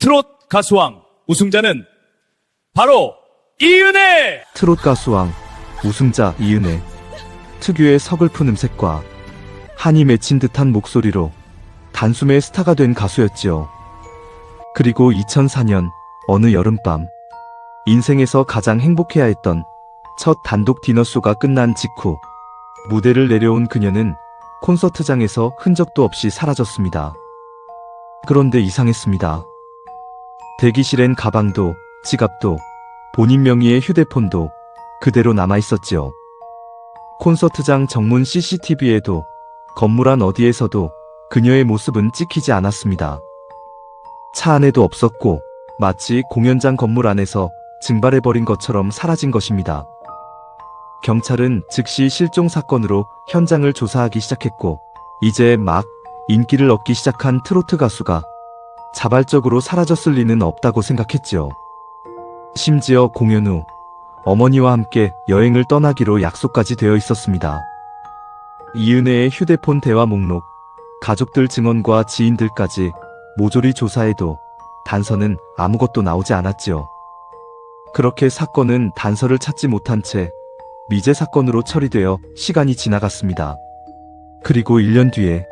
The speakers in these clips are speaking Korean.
트롯 가수왕 우승자는 바로 이은혜! 트롯 가수왕 우승자 이은혜. 특유의 서글픈 음색과 한이 맺힌 듯한 목소리로 단숨에 스타가 된 가수였지요. 그리고 2004년 어느 여름밤, 인생에서 가장 행복해야 했던 첫 단독 디너쇼가 끝난 직후 무대를 내려온 그녀는 콘서트장에서 흔적도 없이 사라졌습니다. 그런데 이상했습니다. 대기실엔 가방도 지갑도 본인 명의의 휴대폰도 그대로 남아있었지요. 콘서트장 정문 CCTV에도 건물 안 어디에서도 그녀의 모습은 찍히지 않았습니다. 차 안에도 없었고 마치 공연장 건물 안에서 증발해버린 것처럼 사라진 것입니다. 경찰은 즉시 실종 사건으로 현장을 조사하기 시작했고 이제 막 인기를 얻기 시작한 트로트 가수가 자발적으로 사라졌을 리는 없다고 생각했지요. 심지어 공연 후 어머니와 함께 여행을 떠나기로 약속까지 되어 있었습니다. 이은혜의 휴대폰 대화 목록, 가족들 증언과 지인들까지 모조리 조사해도 단서는 아무것도 나오지 않았지요. 그렇게 사건은 단서를 찾지 못한 채 미제 사건으로 처리되어 시간이 지나갔습니다. 그리고 1년 뒤에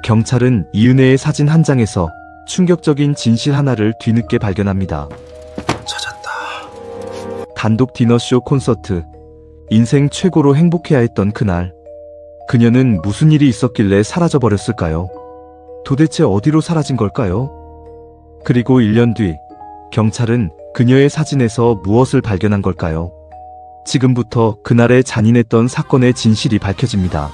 경찰은 이은혜의 사진 한 장에서 충격적인 진실 하나를 뒤늦게 발견합니다. 찾았다. 단독 디너쇼 콘서트, 인생 최고로 행복해야 했던 그날, 그녀는 무슨 일이 있었길래 사라져버렸을까요? 도대체 어디로 사라진 걸까요? 그리고 1년 뒤 경찰은 그녀의 사진에서 무엇을 발견한 걸까요? 지금부터 그날의 잔인했던 사건의 진실이 밝혀집니다.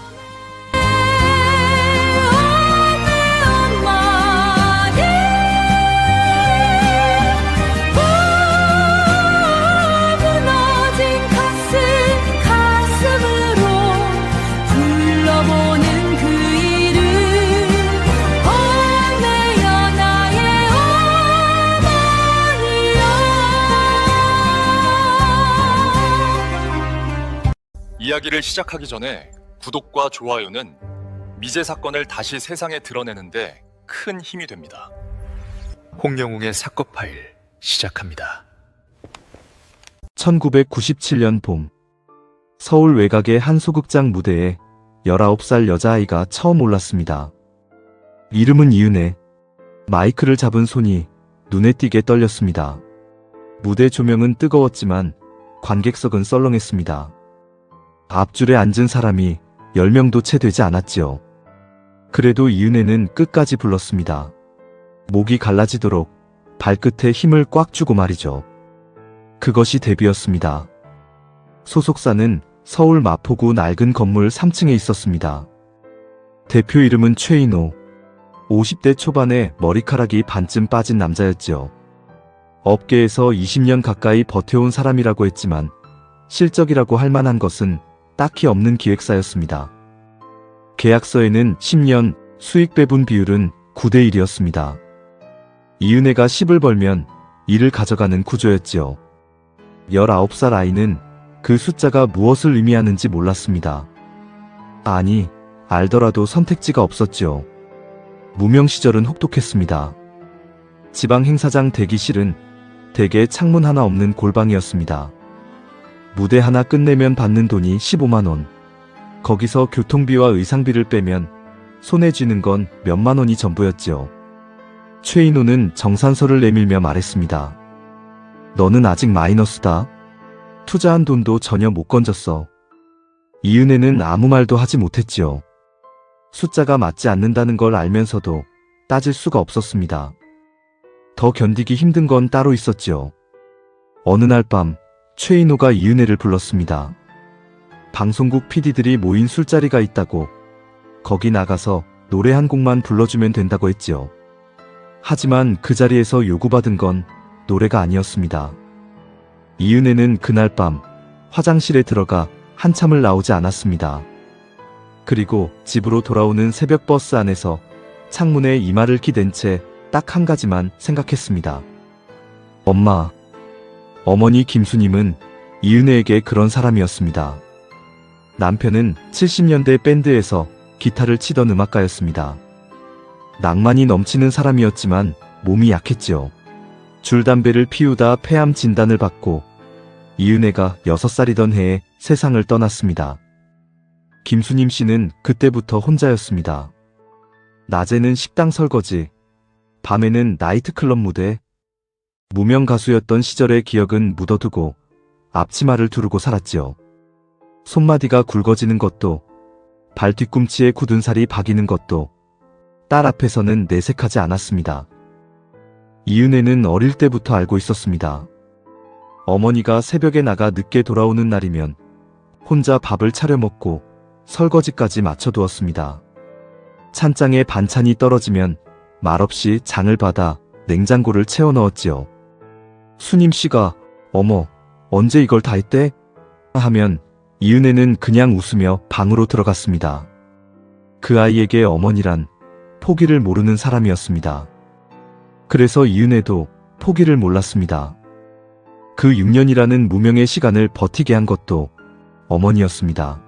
이야기를 시작하기 전에 구독과 좋아요는 미제 사건을 다시 세상에 드러내는데 큰 힘이 됩니다. 홍영웅의 사건 파일 시작합니다. 1997년 봄, 서울 외곽의 한 소극장 무대에 19살 여자아이가 처음 올랐습니다. 이름은 이은혜. 마이크를 잡은 손이 눈에 띄게 떨렸습니다. 무대 조명은 뜨거웠지만 관객석은 썰렁했습니다. 앞줄에 앉은 사람이 10명도 채 되지 않았지요. 그래도 이은혜는 끝까지 불렀습니다. 목이 갈라지도록 발끝에 힘을 꽉 주고 말이죠. 그것이 데뷔였습니다. 소속사는 서울 마포구 낡은 건물 3층에 있었습니다. 대표 이름은 최인호. 50대 초반에 머리카락이 반쯤 빠진 남자였지요. 업계에서 20년 가까이 버텨온 사람이라고 했지만 실적이라고 할 만한 것은 딱히 없는 기획사였습니다. 계약서에는 10년 수익 배분 비율은 9대 1이었습니다. 이은혜가 10을 벌면 1을 가져가는 구조였지요. 19살 아이는 그 숫자가 무엇을 의미하는지 몰랐습니다. 아니, 알더라도 선택지가 없었지요. 무명 시절은 혹독했습니다. 지방 행사장 대기실은 대개 창문 하나 없는 골방이었습니다. 무대 하나 끝내면 받는 돈이 15만원. 거기서 교통비와 의상비를 빼면 손에 쥐는 건 몇만 원이 전부였지요. 최인호는 정산서를 내밀며 말했습니다. 너는 아직 마이너스다. 투자한 돈도 전혀 못 건졌어. 이은혜는 아무 말도 하지 못했지요. 숫자가 맞지 않는다는 걸 알면서도 따질 수가 없었습니다. 더 견디기 힘든 건 따로 있었지요. 어느 날 밤 최인호가 이은혜를 불렀습니다. 방송국 PD들이 모인 술자리가 있다고 거기 나가서 노래 한 곡만 불러주면 된다고 했지요. 하지만 그 자리에서 요구받은 건 노래가 아니었습니다. 이은혜는 그날 밤 화장실에 들어가 한참을 나오지 않았습니다. 그리고 집으로 돌아오는 새벽 버스 안에서 창문에 이마를 기댄 채 딱 한 가지만 생각했습니다. 엄마. 어머니 김수님은 이은혜에게 그런 사람이었습니다. 남편은 70년대 밴드에서 기타를 치던 음악가였습니다. 낭만이 넘치는 사람이었지만 몸이 약했지요. 줄담배를 피우다 폐암 진단을 받고 이은혜가 6살이던 해에 세상을 떠났습니다. 김수님 씨는 그때부터 혼자였습니다. 낮에는 식당 설거지, 밤에는 나이트클럽 무대, 무명 가수였던 시절의 기억은 묻어두고 앞치마를 두르고 살았지요. 손마디가 굵어지는 것도, 발 뒤꿈치에 굳은 살이 박이는 것도 딸 앞에서는 내색하지 않았습니다. 이은혜는 어릴 때부터 알고 있었습니다. 어머니가 새벽에 나가 늦게 돌아오는 날이면 혼자 밥을 차려 먹고 설거지까지 마쳐두었습니다. 찬장에 반찬이 떨어지면 말없이 장을 받아 냉장고를 채워 넣었지요. 수님 씨가 어머 언제 이걸 다 했대? 하면 이은혜는 그냥 웃으며 방으로 들어갔습니다. 그 아이에게 어머니란 포기를 모르는 사람이었습니다. 그래서 이은혜도 포기를 몰랐습니다. 그 6년이라는 무명의 시간을 버티게 한 것도 어머니였습니다.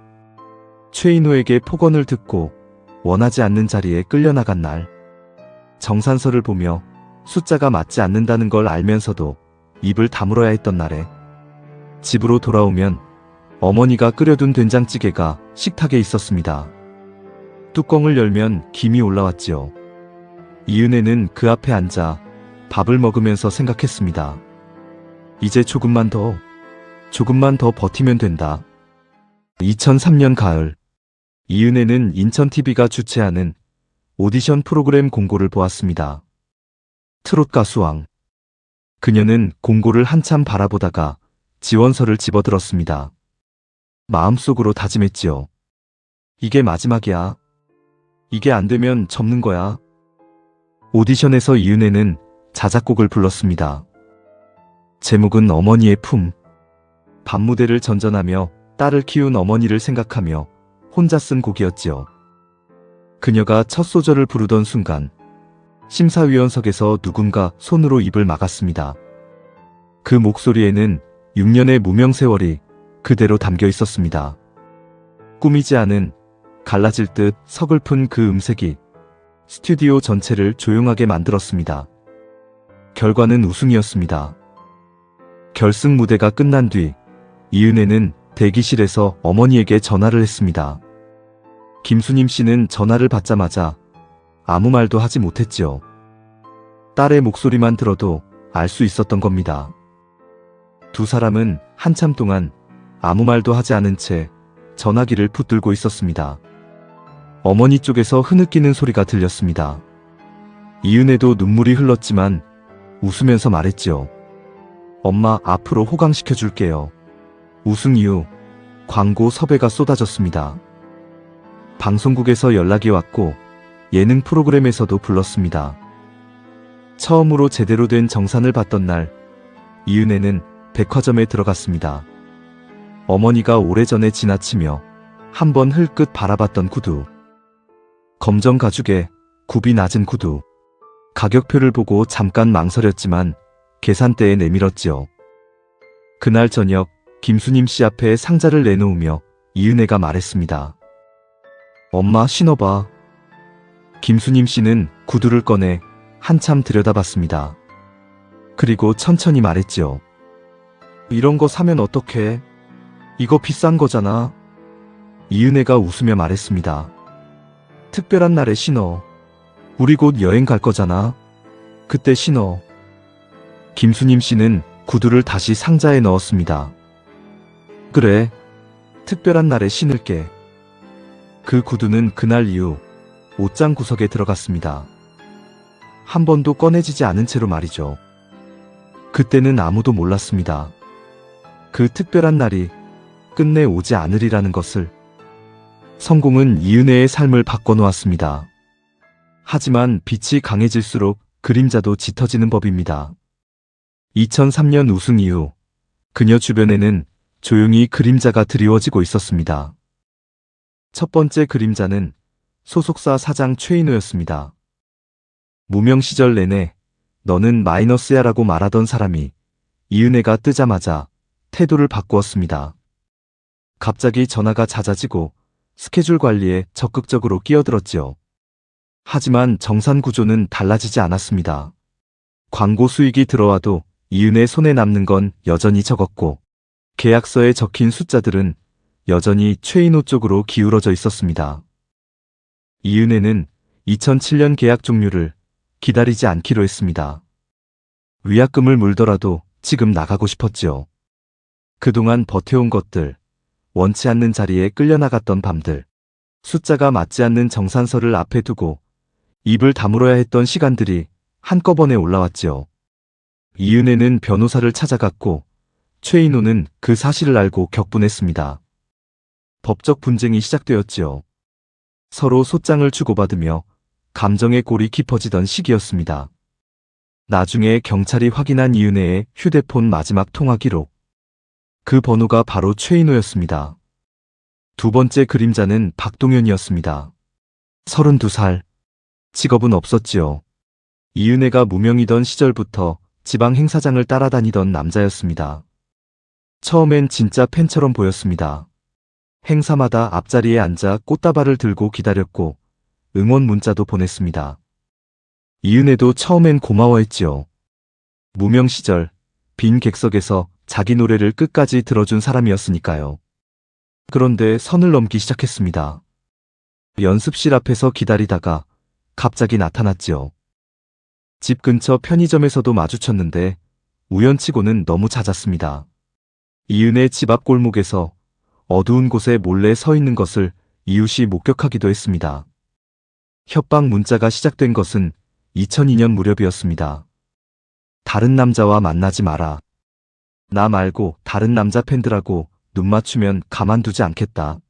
최인호에게 폭언을 듣고 원하지 않는 자리에 끌려나간 날, 정산서를 보며 숫자가 맞지 않는다는 걸 알면서도 입을 다물어야 했던 날에 집으로 돌아오면 어머니가 끓여둔 된장찌개가 식탁에 있었습니다. 뚜껑을 열면 김이 올라왔지요. 이은혜는 그 앞에 앉아 밥을 먹으면서 생각했습니다. 이제 조금만 더 버티면 된다. 2003년 가을, 이은혜는 인천TV가 주최하는 오디션 프로그램 공고를 보았습니다. 트롯 가수왕. 그녀는 공고를 한참 바라보다가 지원서를 집어들었습니다. 마음속으로 다짐했지요. 이게 마지막이야. 이게 안 되면 접는 거야. 오디션에서 이은혜는 자작곡을 불렀습니다. 제목은 어머니의 품. 밤무대를 전전하며 딸을 키운 어머니를 생각하며 혼자 쓴 곡이었지요. 그녀가 첫 소절을 부르던 순간 심사위원석에서 누군가 손으로 입을 막았습니다. 그 목소리에는 6년의 무명 세월이 그대로 담겨 있었습니다. 꾸미지 않은 갈라질 듯 서글픈 그 음색이 스튜디오 전체를 조용하게 만들었습니다. 결과는 우승이었습니다. 결승 무대가 끝난 뒤 이은혜는 대기실에서 어머니에게 전화를 했습니다. 김수님 씨는 전화를 받자마자 아무 말도 하지 못했지요. 딸의 목소리만 들어도 알 수 있었던 겁니다. 두 사람은 한참 동안 아무 말도 하지 않은 채 전화기를 붙들고 있었습니다. 어머니 쪽에서 흐느끼는 소리가 들렸습니다. 이은혜도 눈물이 흘렀지만 웃으면서 말했지요. 엄마 앞으로 호강시켜줄게요. 우승 이후 광고 섭외가 쏟아졌습니다. 방송국에서 연락이 왔고 예능 프로그램에서도 불렀습니다. 처음으로 제대로 된 정산을 받던 날 이은혜는 백화점에 들어갔습니다. 어머니가 오래전에 지나치며 한번 흘끗 바라봤던 구두. 검정 가죽에 굽이 낮은 구두. 가격표를 보고 잠깐 망설였지만 계산대에 내밀었지요. 그날 저녁 김수님 씨 앞에 상자를 내놓으며 이은혜가 말했습니다. 엄마 신어봐. 김수님 씨는 구두를 꺼내 한참 들여다봤습니다. 그리고 천천히 말했지요. 이런 거 사면 어떡해? 이거 비싼 거잖아. 이은혜가 웃으며 말했습니다. 특별한 날에 신어. 우리 곧 여행 갈 거잖아. 그때 신어. 김수님 씨는 구두를 다시 상자에 넣었습니다. 그래, 특별한 날에 신을게. 그 구두는 그날 이후 옷장 구석에 들어갔습니다. 한 번도 꺼내지지 않은 채로 말이죠. 그때는 아무도 몰랐습니다. 그 특별한 날이 끝내 오지 않으리라는 것을. 성공은 이은혜의 삶을 바꿔놓았습니다. 하지만 빛이 강해질수록 그림자도 짙어지는 법입니다. 2003년 우승 이후 그녀 주변에는 조용히 그림자가 드리워지고 있었습니다. 첫 번째 그림자는 소속사 사장 최인호였습니다. 무명 시절 내내 너는 마이너스야 라고 말하던 사람이 이은혜가 뜨자마자 태도를 바꾸었습니다. 갑자기 전화가 잦아지고 스케줄 관리에 적극적으로 끼어들었지요. 하지만 정산 구조는 달라지지 않았습니다. 광고 수익이 들어와도 이은혜 손에 남는 건 여전히 적었고 계약서에 적힌 숫자들은 여전히 최인호 쪽으로 기울어져 있었습니다. 이은혜는 2007년 계약 종료를 기다리지 않기로 했습니다. 위약금을 물더라도 지금 나가고 싶었지요. 그동안 버텨온 것들, 원치 않는 자리에 끌려나갔던 밤들, 숫자가 맞지 않는 정산서를 앞에 두고 입을 다물어야 했던 시간들이 한꺼번에 올라왔지요. 이은혜는 변호사를 찾아갔고 최인호는 그 사실을 알고 격분했습니다. 법적 분쟁이 시작되었지요. 서로 소장을 주고받으며 감정의 골이 깊어지던 시기였습니다. 나중에 경찰이 확인한 이은혜의 휴대폰 마지막 통화 기록. 그 번호가 바로 최인호였습니다. 두 번째 그림자는 박동현이었습니다. 32살. 직업은 없었지요. 이은혜가 무명이던 시절부터 지방 행사장을 따라다니던 남자였습니다. 처음엔 진짜 팬처럼 보였습니다. 행사마다 앞자리에 앉아 꽃다발을 들고 기다렸고 응원 문자도 보냈습니다. 이은혜도 처음엔 고마워했지요. 무명 시절 빈 객석에서 자기 노래를 끝까지 들어준 사람이었으니까요. 그런데 선을 넘기 시작했습니다. 연습실 앞에서 기다리다가 갑자기 나타났지요. 집 근처 편의점에서도 마주쳤는데 우연치고는 너무 잦았습니다. 이은혜 집 앞 골목에서 어두운 곳에 몰래 서 있는 것을 이웃이 목격하기도 했습니다. 협박 문자가 시작된 것은 2002년 무렵이었습니다. 다른 남자와 만나지 마라. 나 말고 다른 남자 팬들하고 눈 맞추면 가만두지 않겠다.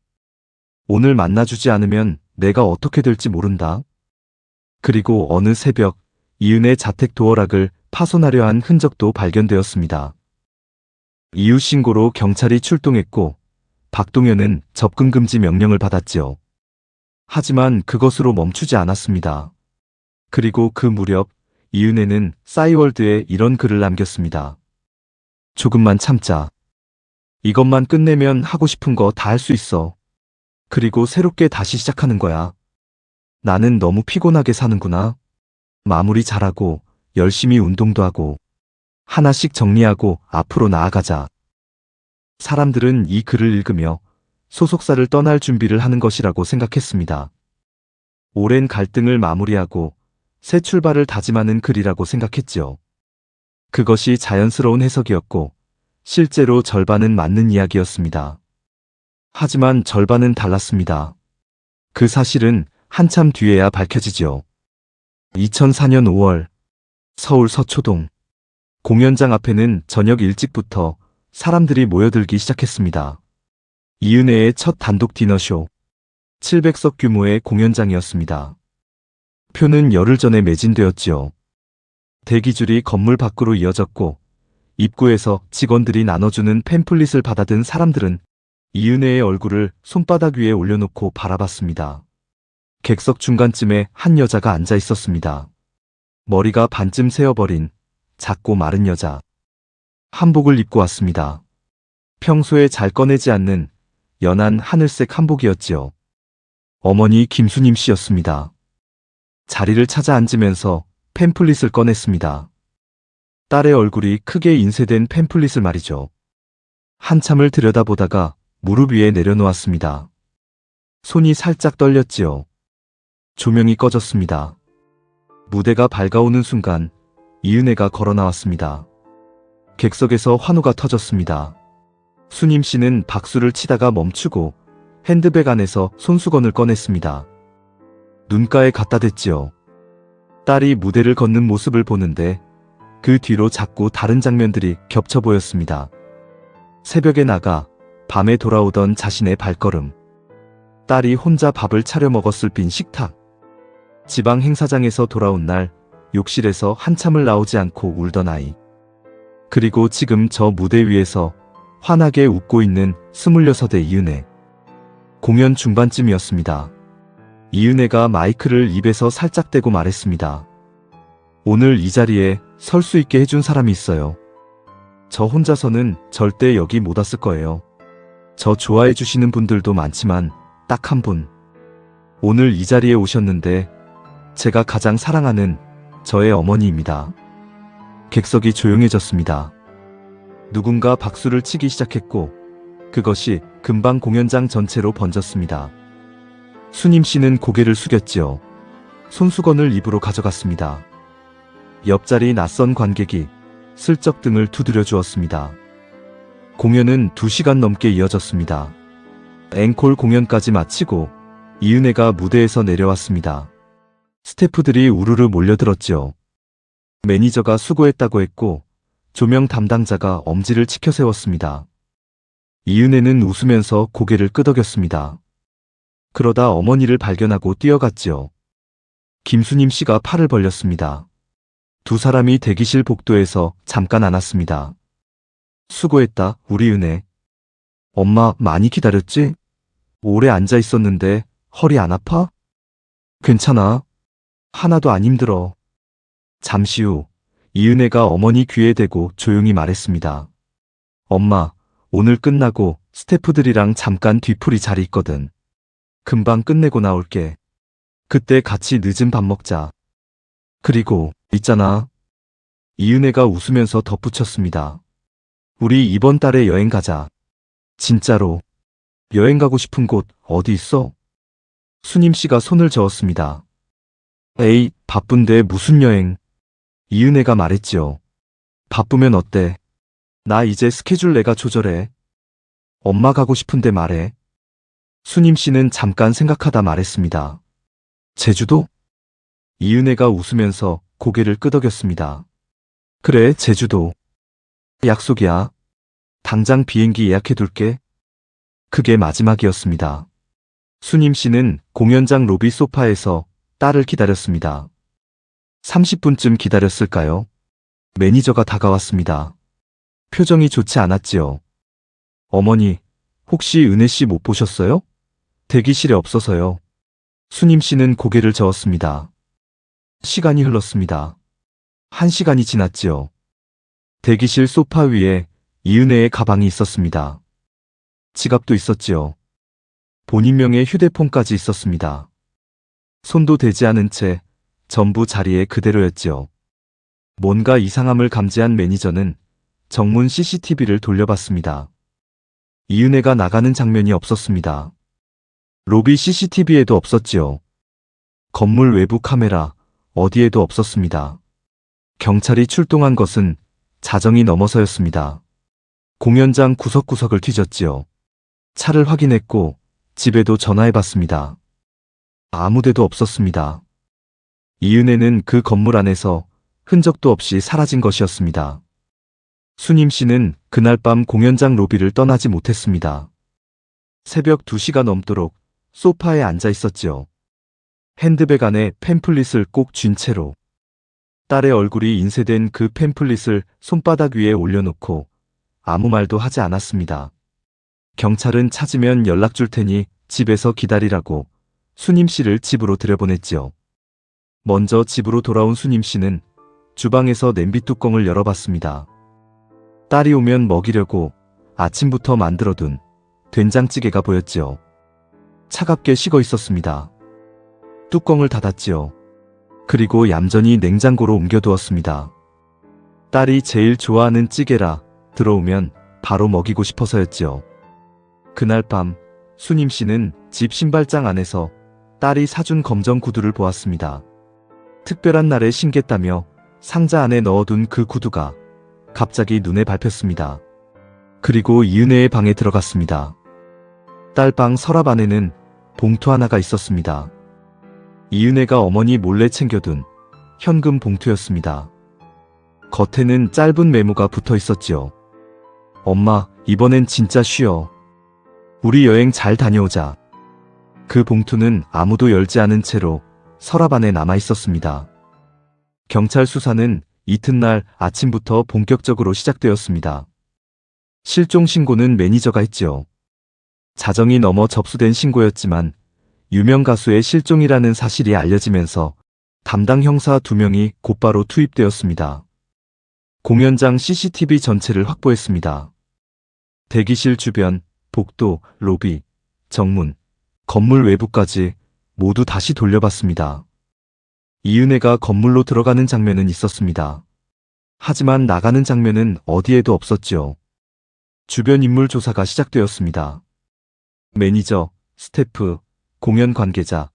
오늘 만나주지 않으면 내가 어떻게 될지 모른다. 그리고 어느 새벽 이은혜 자택 도어락을 파손하려 한 흔적도 발견되었습니다. 이웃 신고로 경찰이 출동했고 박동현은 접근 금지 명령을 받았지요. 하지만 그것으로 멈추지 않았습니다. 그리고 그 무렵 이은혜는 싸이월드에 이런 글을 남겼습니다. 조금만 참자. 이것만 끝내면 하고 싶은 거 다 할 수 있어. 그리고 새롭게 다시 시작하는 거야. 나는 너무 피곤하게 사는구나. 마무리 잘하고 열심히 운동도 하고 하나씩 정리하고 앞으로 나아가자. 사람들은 이 글을 읽으며 소속사를 떠날 준비를 하는 것이라고 생각했습니다. 오랜 갈등을 마무리하고 새 출발을 다짐하는 글이라고 생각했지요. 그것이 자연스러운 해석이었고 실제로 절반은 맞는 이야기였습니다. 하지만 절반은 달랐습니다. 그 사실은 한참 뒤에야 밝혀지지요. 2004년 5월 서울 서초동 공연장 앞에는 저녁 일찍부터 사람들이 모여들기 시작했습니다. 이은혜의 첫 단독 디너쇼 700석 규모의 공연장이었습니다. 표는 열흘 전에 매진되었지요. 대기줄이 건물 밖으로 이어졌고 입구에서 직원들이 나눠주는 팸플릿을 받아든 사람들은 이은혜의 얼굴을 손바닥 위에 올려놓고 바라봤습니다. 객석 중간쯤에 한 여자가 앉아 있었습니다. 머리가 반쯤 새어버린 작고 마른 여자. 한복을 입고 왔습니다. 평소에 잘 꺼내지 않는 연한 하늘색 한복이었지요. 어머니 김수님 씨였습니다. 자리를 찾아 앉으면서 팸플릿을 꺼냈습니다. 딸의 얼굴이 크게 인쇄된 팸플릿을 말이죠. 한참을 들여다보다가 무릎 위에 내려놓았습니다. 손이 살짝 떨렸지요. 조명이 꺼졌습니다. 무대가 밝아오는 순간 이은혜가 걸어 나왔습니다. 객석에서 환호가 터졌습니다. 수님 씨는 박수를 치다가 멈추고 핸드백 안에서 손수건을 꺼냈습니다. 눈가에 갖다 댔지요. 딸이 무대를 걷는 모습을 보는데 그 뒤로 자꾸 다른 장면들이 겹쳐 보였습니다. 새벽에 나가 밤에 돌아오던 자신의 발걸음. 딸이 혼자 밥을 차려 먹었을 빈 식탁. 지방 행사장에서 돌아온 날 욕실에서 한참을 나오지 않고 울던 아이. 그리고 지금 저 무대 위에서 환하게 웃고 있는 26의 이은혜. 공연 중반쯤이었습니다. 이은혜가 마이크를 입에서 살짝 대고 말했습니다. 오늘 이 자리에 설 수 있게 해준 사람이 있어요. 저 혼자서는 절대 여기 못 왔을 거예요. 저 좋아해 주시는 분들도 많지만 딱 한 분. 오늘 이 자리에 오셨는데 제가 가장 사랑하는 저의 어머니입니다. 객석이 조용해졌습니다. 누군가 박수를 치기 시작했고 그것이 금방 공연장 전체로 번졌습니다. 수님 씨는 고개를 숙였지요. 손수건을 입으로 가져갔습니다. 옆자리 낯선 관객이 슬쩍 등을 두드려 주었습니다. 공연은 2시간 넘게 이어졌습니다. 앵콜 공연까지 마치고 이은혜가 무대에서 내려왔습니다. 스태프들이 우르르 몰려들었지요. 매니저가 수고했다고 했고 조명 담당자가 엄지를 치켜 세웠습니다. 이은혜는 웃으면서 고개를 끄덕였습니다. 그러다 어머니를 발견하고 뛰어갔지요. 김수님 씨가 팔을 벌렸습니다. 두 사람이 대기실 복도에서 잠깐 안았습니다. 수고했다, 우리 은혜. 엄마 많이 기다렸지? 오래 앉아 있었는데 허리 안 아파? 괜찮아. 하나도 안 힘들어. 잠시 후 이은혜가 어머니 귀에 대고 조용히 말했습니다. 엄마, 오늘 끝나고 스태프들이랑 잠깐 뒤풀이 자리 있거든. 금방 끝내고 나올게. 그때 같이 늦은 밥 먹자. 그리고 있잖아. 이은혜가 웃으면서 덧붙였습니다. 우리 이번 달에 여행 가자. 진짜로. 여행 가고 싶은 곳 어디 있어? 수님 씨가 손을 저었습니다. 에이, 바쁜데 무슨 여행? 이은혜가 말했지요. 바쁘면 어때? 나 이제 스케줄 내가 조절해. 엄마 가고 싶은데 말해. 수님 씨는 잠깐 생각하다 말했습니다. 제주도? 이은혜가 웃으면서 고개를 끄덕였습니다. 그래, 제주도. 약속이야. 당장 비행기 예약해둘게. 그게 마지막이었습니다. 수님 씨는 공연장 로비 소파에서 딸을 기다렸습니다. 30분쯤 기다렸을까요? 매니저가 다가왔습니다. 표정이 좋지 않았지요. 어머니, 혹시 은혜 씨 못 보셨어요? 대기실에 없어서요. 수님 씨는 고개를 저었습니다. 시간이 흘렀습니다. 1시간이 지났지요. 대기실 소파 위에 이은혜의 가방이 있었습니다. 지갑도 있었지요. 본인 명의 휴대폰까지 있었습니다. 손도 대지 않은 채 전부 자리에 그대로였지요. 뭔가 이상함을 감지한 매니저는 정문 CCTV를 돌려봤습니다. 이은혜가 나가는 장면이 없었습니다. 로비 CCTV에도 없었지요. 건물 외부 카메라 어디에도 없었습니다. 경찰이 출동한 것은 자정이 넘어서였습니다. 공연장 구석구석을 뒤졌지요. 차를 확인했고 집에도 전화해봤습니다. 아무데도 없었습니다. 이은혜는 그 건물 안에서 흔적도 없이 사라진 것이었습니다. 수님 씨는 그날 밤 공연장 로비를 떠나지 못했습니다. 새벽 2시가 넘도록 소파에 앉아 있었지요. 핸드백 안에 팸플릿을 꼭 쥔 채로 딸의 얼굴이 인쇄된 그 팸플릿을 손바닥 위에 올려놓고 아무 말도 하지 않았습니다. 경찰은 찾으면 연락 줄 테니 집에서 기다리라고 수님 씨를 집으로 들여보냈지요. 먼저 집으로 돌아온 수님 씨는 주방에서 냄비 뚜껑을 열어봤습니다. 딸이 오면 먹이려고 아침부터 만들어둔 된장찌개가 보였지요. 차갑게 식어 있었습니다. 뚜껑을 닫았지요. 그리고 얌전히 냉장고로 옮겨두었습니다. 딸이 제일 좋아하는 찌개라 들어오면 바로 먹이고 싶어서였지요. 그날 밤 수님 씨는 집 신발장 안에서 딸이 사준 검정 구두를 보았습니다. 특별한 날에 신겠다며 상자 안에 넣어둔 그 구두가 갑자기 눈에 밟혔습니다. 그리고 이은혜의 방에 들어갔습니다. 딸 방 서랍 안에는 봉투 하나가 있었습니다. 이은혜가 어머니 몰래 챙겨둔 현금 봉투였습니다. 겉에는 짧은 메모가 붙어 있었지요. 엄마, 이번엔 진짜 쉬어. 우리 여행 잘 다녀오자. 그 봉투는 아무도 열지 않은 채로 서랍 안에 남아 있었습니다. 경찰 수사는 이튿날 아침부터 본격적으로 시작되었습니다. 실종 신고는 매니저가 했지요. 자정이 넘어 접수된 신고였지만 유명 가수의 실종이라는 사실이 알려지면서 담당 형사 2명이 곧바로 투입되었습니다. 공연장 CCTV 전체를 확보했습니다. 대기실 주변, 복도, 로비, 정문, 건물 외부까지 모두 다시 돌려봤습니다. 이은혜가 건물로 들어가는 장면은 있었습니다. 하지만 나가는 장면은 어디에도 없었지요. 주변 인물 조사가 시작되었습니다. 매니저, 스태프, 공연 관계자,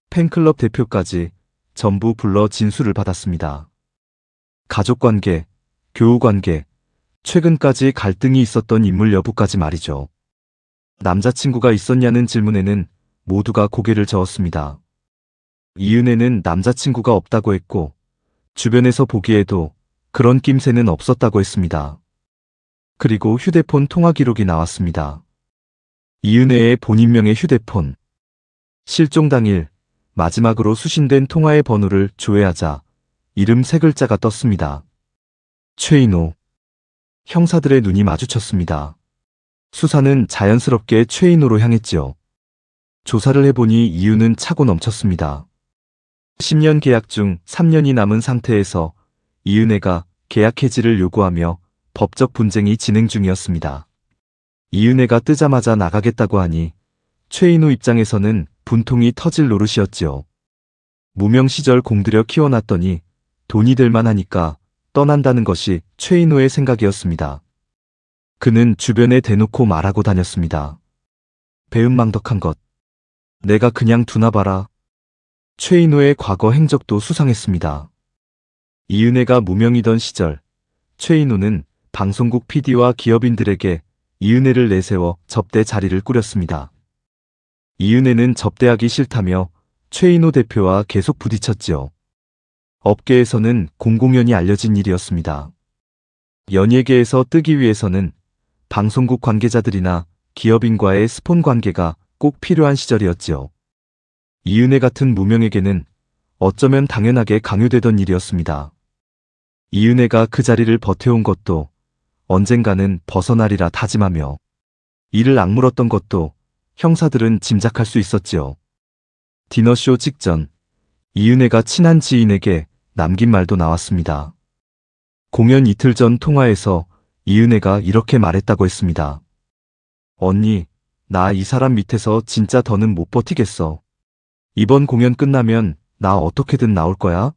팬클럽 대표까지 전부 불러 진술을 받았습니다. 가족관계, 교우관계, 최근까지 갈등이 있었던 인물 여부까지 말이죠. 남자친구가 있었냐는 질문에는 모두가 고개를 저었습니다. 이은혜는 남자친구가 없다고 했고 주변에서 보기에도 그런 낌새는 없었다고 했습니다. 그리고 휴대폰 통화 기록이 나왔습니다. 이은혜의 본인명의 휴대폰. 실종 당일 마지막으로 수신된 통화의 번호를 조회하자 이름 3글자가 떴습니다. 최인호. 형사들의 눈이 마주쳤습니다. 수사는 자연스럽게 최인호로 향했지요. 조사를 해보니 이유는 차고 넘쳤습니다. 10년 계약 중 3년이 남은 상태에서 이은혜가 계약 해지를 요구하며 법적 분쟁이 진행 중이었습니다. 이은혜가 뜨자마자 나가겠다고 하니 최인호 입장에서는 분통이 터질 노릇이었지요. 무명 시절 공들여 키워놨더니 돈이 될 만하니까 떠난다는 것이 최인호의 생각이었습니다. 그는 주변에 대놓고 말하고 다녔습니다. 배은망덕한 것. 내가 그냥 두나봐라. 최인호의 과거 행적도 수상했습니다. 이은혜가 무명이던 시절 최인호는 방송국 PD와 기업인들에게 이은혜를 내세워 접대 자리를 꾸렸습니다. 이은혜는 접대하기 싫다며 최인호 대표와 계속 부딪혔지요. 업계에서는 공공연히 알려진 일이었습니다. 연예계에서 뜨기 위해서는 방송국 관계자들이나 기업인과의 스폰 관계가 꼭 필요한 시절이었지요. 이은혜 같은 무명에게는 어쩌면 당연하게 강요되던 일이었습니다. 이은혜가 그 자리를 버텨온 것도 언젠가는 벗어나리라 다짐하며 이를 악물었던 것도 형사들은 짐작할 수 있었지요. 디너쇼 직전 이은혜가 친한 지인에게 남긴 말도 나왔습니다. 공연 이틀 전 통화에서 이은혜가 이렇게 말했다고 했습니다. 언니, 나 이 사람 밑에서 진짜 더는 못 버티겠어. 이번 공연 끝나면 나 어떻게든 나올 거야?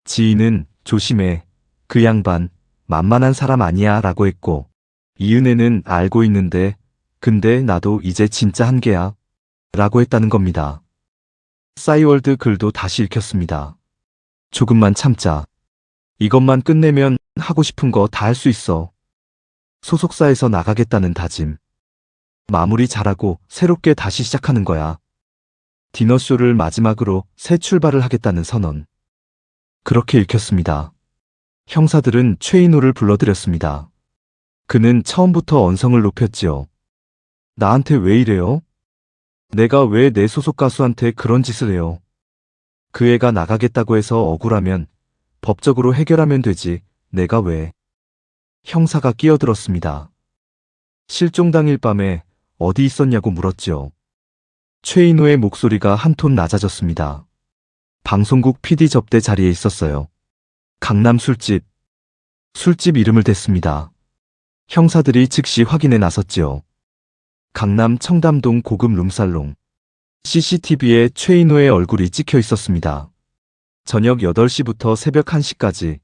지인은 조심해. 그 양반 만만한 사람 아니야 라고 했고 이은혜는 알고 있는데 근데 나도 이제 진짜 한계야 라고 했다는 겁니다. 싸이월드 글도 다시 읽혔습니다. 조금만 참자. 이것만 끝내면 하고 싶은 거 다 할 수 있어. 소속사에서 나가겠다는 다짐. 마무리 잘하고 새롭게 다시 시작하는 거야. 디너쇼를 마지막으로 새 출발을 하겠다는 선언. 그렇게 읽혔습니다. 형사들은 최인호를 불러들였습니다. 그는 처음부터 언성을 높였지요. 나한테 왜 이래요? 내가 왜 내 소속 가수한테 그런 짓을 해요? 그 애가 나가겠다고 해서 억울하면 법적으로 해결하면 되지. 내가 왜? 형사가 끼어들었습니다. 실종 당일 밤에 어디 있었냐고 물었지요. 최인호의 목소리가 한 톤 낮아졌습니다. 방송국 PD 접대 자리에 있었어요. 강남 술집. 술집 이름을 댔습니다. 형사들이 즉시 확인에 나섰지요. 강남 청담동 고급 룸살롱. CCTV에 최인호의 얼굴이 찍혀 있었습니다. 저녁 8시부터 새벽 1시까지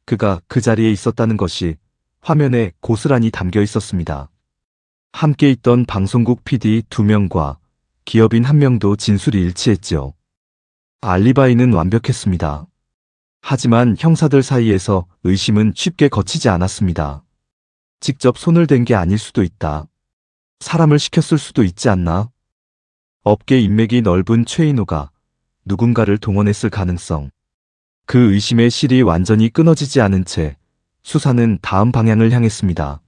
그가 그 자리에 있었다는 것이 화면에 고스란히 담겨 있었습니다. 함께 있던 방송국 PD 2명과 기업인 1명도 진술이 일치했지요. 알리바이는 완벽했습니다. 하지만 형사들 사이에서 의심은 쉽게 거치지 않았습니다. 직접 손을 댄 게 아닐 수도 있다. 사람을 시켰을 수도 있지 않나? 업계 인맥이 넓은 최인호가 누군가를 동원했을 가능성. 그 의심의 실이 완전히 끊어지지 않은 채 수사는 다음 방향을 향했습니다.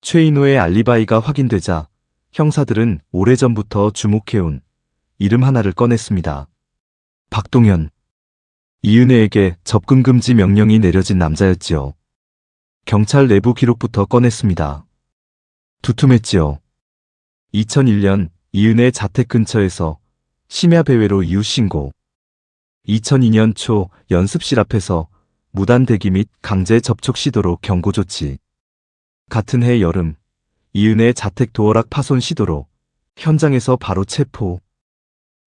최인호의 알리바이가 확인되자 형사들은 오래전부터 주목해온 이름 하나를 꺼냈습니다. 박동현. 이은혜에게 접근 금지 명령이 내려진 남자였지요. 경찰 내부 기록부터 꺼냈습니다. 두툼했지요. 2001년 이은혜 자택 근처에서 심야 배회로 이웃 신고. 2002년 초 연습실 앞에서 무단 대기 및 강제 접촉 시도로 경고 조치. 같은 해 여름 이은혜 자택 도어락 파손 시도로 현장에서 바로 체포.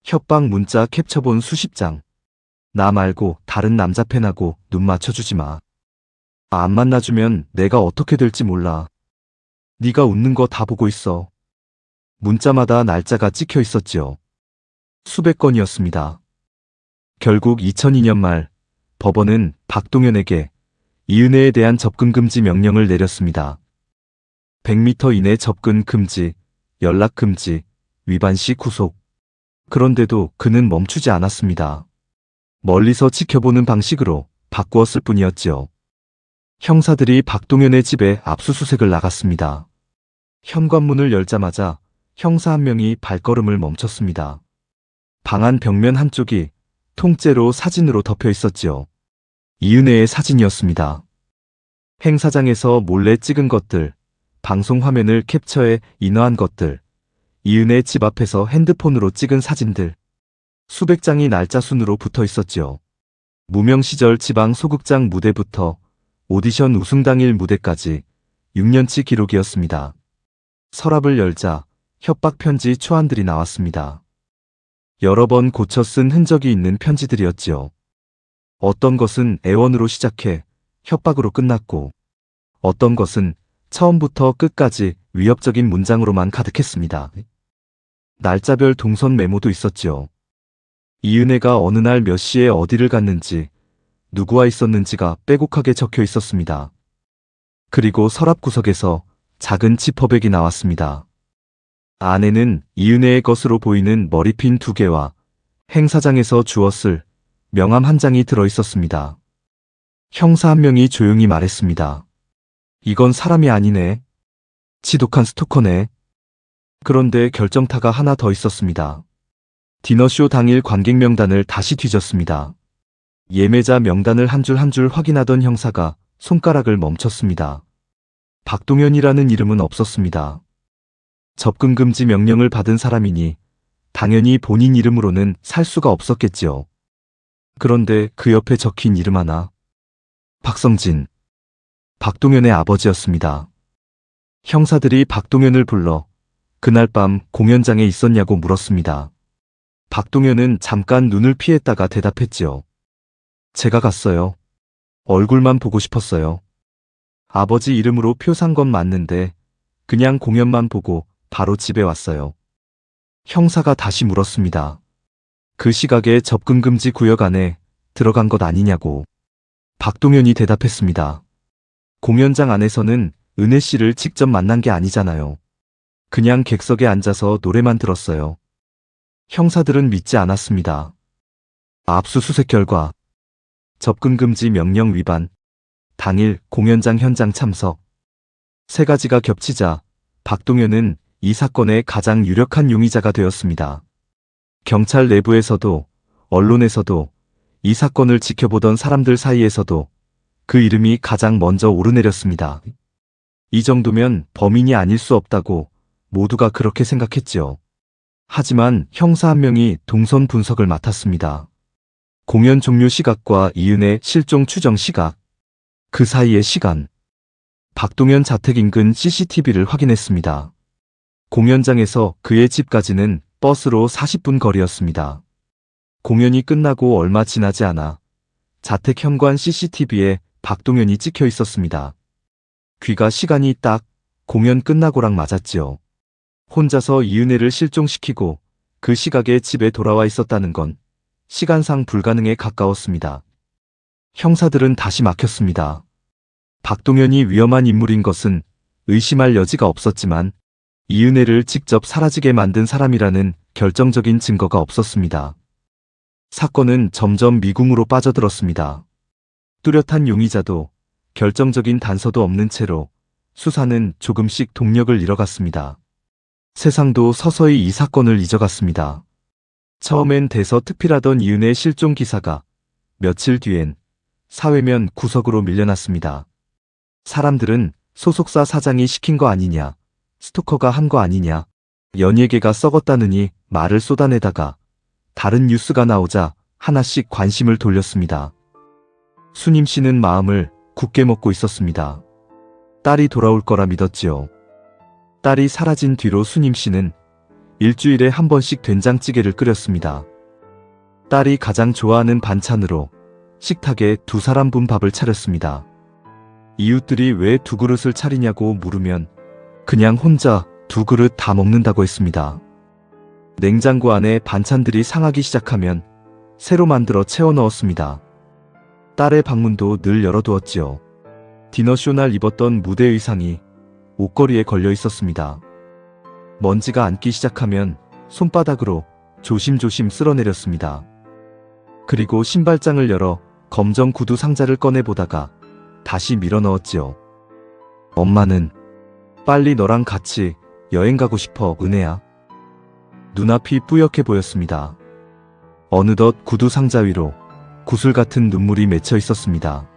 협박 문자 캡처본 수십 장. 나 말고 다른 남자 팬하고 눈 맞춰주지 마. 안 만나주면 내가 어떻게 될지 몰라. 네가 웃는 거 다 보고 있어. 문자마다 날짜가 찍혀 있었지요. 수백 건이었습니다. 결국 2002년 말 법원은 박동현에게 이은혜에 대한 접근 금지 명령을 내렸습니다. 100m 이내 접근 금지, 연락 금지, 위반 시 구속. 그런데도 그는 멈추지 않았습니다. 멀리서 지켜보는 방식으로 바꾸었을 뿐이었지요. 형사들이 박동현의 집에 압수수색을 나갔습니다. 현관문을 열자마자 형사 한 명이 발걸음을 멈췄습니다. 방 안 벽면 한쪽이 통째로 사진으로 덮여 있었지요. 이은혜의 사진이었습니다. 행사장에서 몰래 찍은 것들, 방송 화면을 캡처해 인화한 것들, 이은혜 집 앞에서 핸드폰으로 찍은 사진들, 수백 장이 날짜 순으로 붙어 있었지요. 무명 시절 지방 소극장 무대부터 오디션 우승 당일 무대까지 6년치 기록이었습니다. 서랍을 열자 협박 편지 초안들이 나왔습니다. 여러 번 고쳐 쓴 흔적이 있는 편지들이었지요. 어떤 것은 애원으로 시작해 협박으로 끝났고, 어떤 것은 처음부터 끝까지 위협적인 문장으로만 가득했습니다. 날짜별 동선 메모도 있었지요. 이은혜가 어느 날 몇 시에 어디를 갔는지, 누구와 있었는지가 빼곡하게 적혀 있었습니다. 그리고 서랍 구석에서 작은 지퍼백이 나왔습니다. 안에는 이은혜의 것으로 보이는 머리핀 2개와 행사장에서 주었을 명함 한 장이 들어 있었습니다. 형사 한 명이 조용히 말했습니다. 이건 사람이 아니네. 지독한 스토커네. 그런데 결정타가 하나 더 있었습니다. 디너쇼 당일 관객 명단을 다시 뒤졌습니다. 예매자 명단을 한 줄 한 줄 확인하던 형사가 손가락을 멈췄습니다. 박동현이라는 이름은 없었습니다. 접근 금지 명령을 받은 사람이니 당연히 본인 이름으로는 살 수가 없었겠지요. 그런데 그 옆에 적힌 이름 하나. 박성진. 박동현의 아버지였습니다. 형사들이 박동현을 불러 그날 밤 공연장에 있었냐고 물었습니다. 박동현은 잠깐 눈을 피했다가 대답했지요. 제가 갔어요. 얼굴만 보고 싶었어요. 아버지 이름으로 표 산 건 맞는데 그냥 공연만 보고 바로 집에 왔어요. 형사가 다시 물었습니다. 그 시각에 접근 금지 구역 안에 들어간 것 아니냐고. 박동현이 대답했습니다. 공연장 안에서는 은혜 씨를 직접 만난 게 아니잖아요. 그냥 객석에 앉아서 노래만 들었어요. 형사들은 믿지 않았습니다. 압수수색 결과 접근 금지 명령 위반, 당일 공연장 현장 참석, 세 가지가 겹치자 박동현은 이 사건의 가장 유력한 용의자가 되었습니다. 경찰 내부에서도 언론에서도 이 사건을 지켜보던 사람들 사이에서도 그 이름이 가장 먼저 오르내렸습니다. 이 정도면 범인이 아닐 수 없다고 모두가 그렇게 생각했지요. 하지만 형사 한 명이 동선 분석을 맡았습니다. 공연 종료 시각과 이은혜 실종 추정 시각, 그 사이의 시간. 박동현 자택 인근 CCTV를 확인했습니다. 공연장에서 그의 집까지는 버스로 40분 거리였습니다. 공연이 끝나고 얼마 지나지 않아 자택 현관 CCTV에 박동현이 찍혀 있었습니다. 귀가 시간이 딱 공연 끝나고랑 맞았지요. 혼자서 이은혜를 실종시키고 그 시각에 집에 돌아와 있었다는 건 시간상 불가능에 가까웠습니다. 형사들은 다시 막혔습니다. 박동현이 위험한 인물인 것은 의심할 여지가 없었지만 이은혜를 직접 사라지게 만든 사람이라는 결정적인 증거가 없었습니다. 사건은 점점 미궁으로 빠져들었습니다. 뚜렷한 용의자도 결정적인 단서도 없는 채로 수사는 조금씩 동력을 잃어갔습니다. 세상도 서서히 이 사건을 잊어갔습니다. 처음엔 대서특필하던 이은혜 실종 기사가 며칠 뒤엔 사회면 구석으로 밀려났습니다. 사람들은 소속사 사장이 시킨 거 아니냐, 스토커가 한 거 아니냐, 연예계가 썩었다느니 말을 쏟아내다가 다른 뉴스가 나오자 하나씩 관심을 돌렸습니다. 수님 씨는 마음을 굳게 먹고 있었습니다. 딸이 돌아올 거라 믿었지요. 딸이 사라진 뒤로 수님 씨는 일주일에 한 번씩 된장찌개를 끓였습니다. 딸이 가장 좋아하는 반찬으로 식탁에 2사람분 밥을 차렸습니다. 이웃들이 왜 두 그릇을 차리냐고 물으면 그냥 혼자 두 그릇 다 먹는다고 했습니다. 냉장고 안에 반찬들이 상하기 시작하면 새로 만들어 채워 넣었습니다. 딸의 방문도 늘 열어두었지요. 디너쇼 날 입었던 무대 의상이 옷걸이에 걸려 있었습니다. 먼지가 앉기 시작하면 손바닥으로 조심조심 쓸어내렸습니다. 그리고 신발장을 열어 검정 구두 상자를 꺼내보다가 다시 밀어 넣었지요. 엄마는 빨리 너랑 같이 여행 가고 싶어, 은혜야. 눈앞이 뿌옇게 보였습니다. 어느덧 구두 상자 위로 구슬 같은 눈물이 맺혀 있었습니다.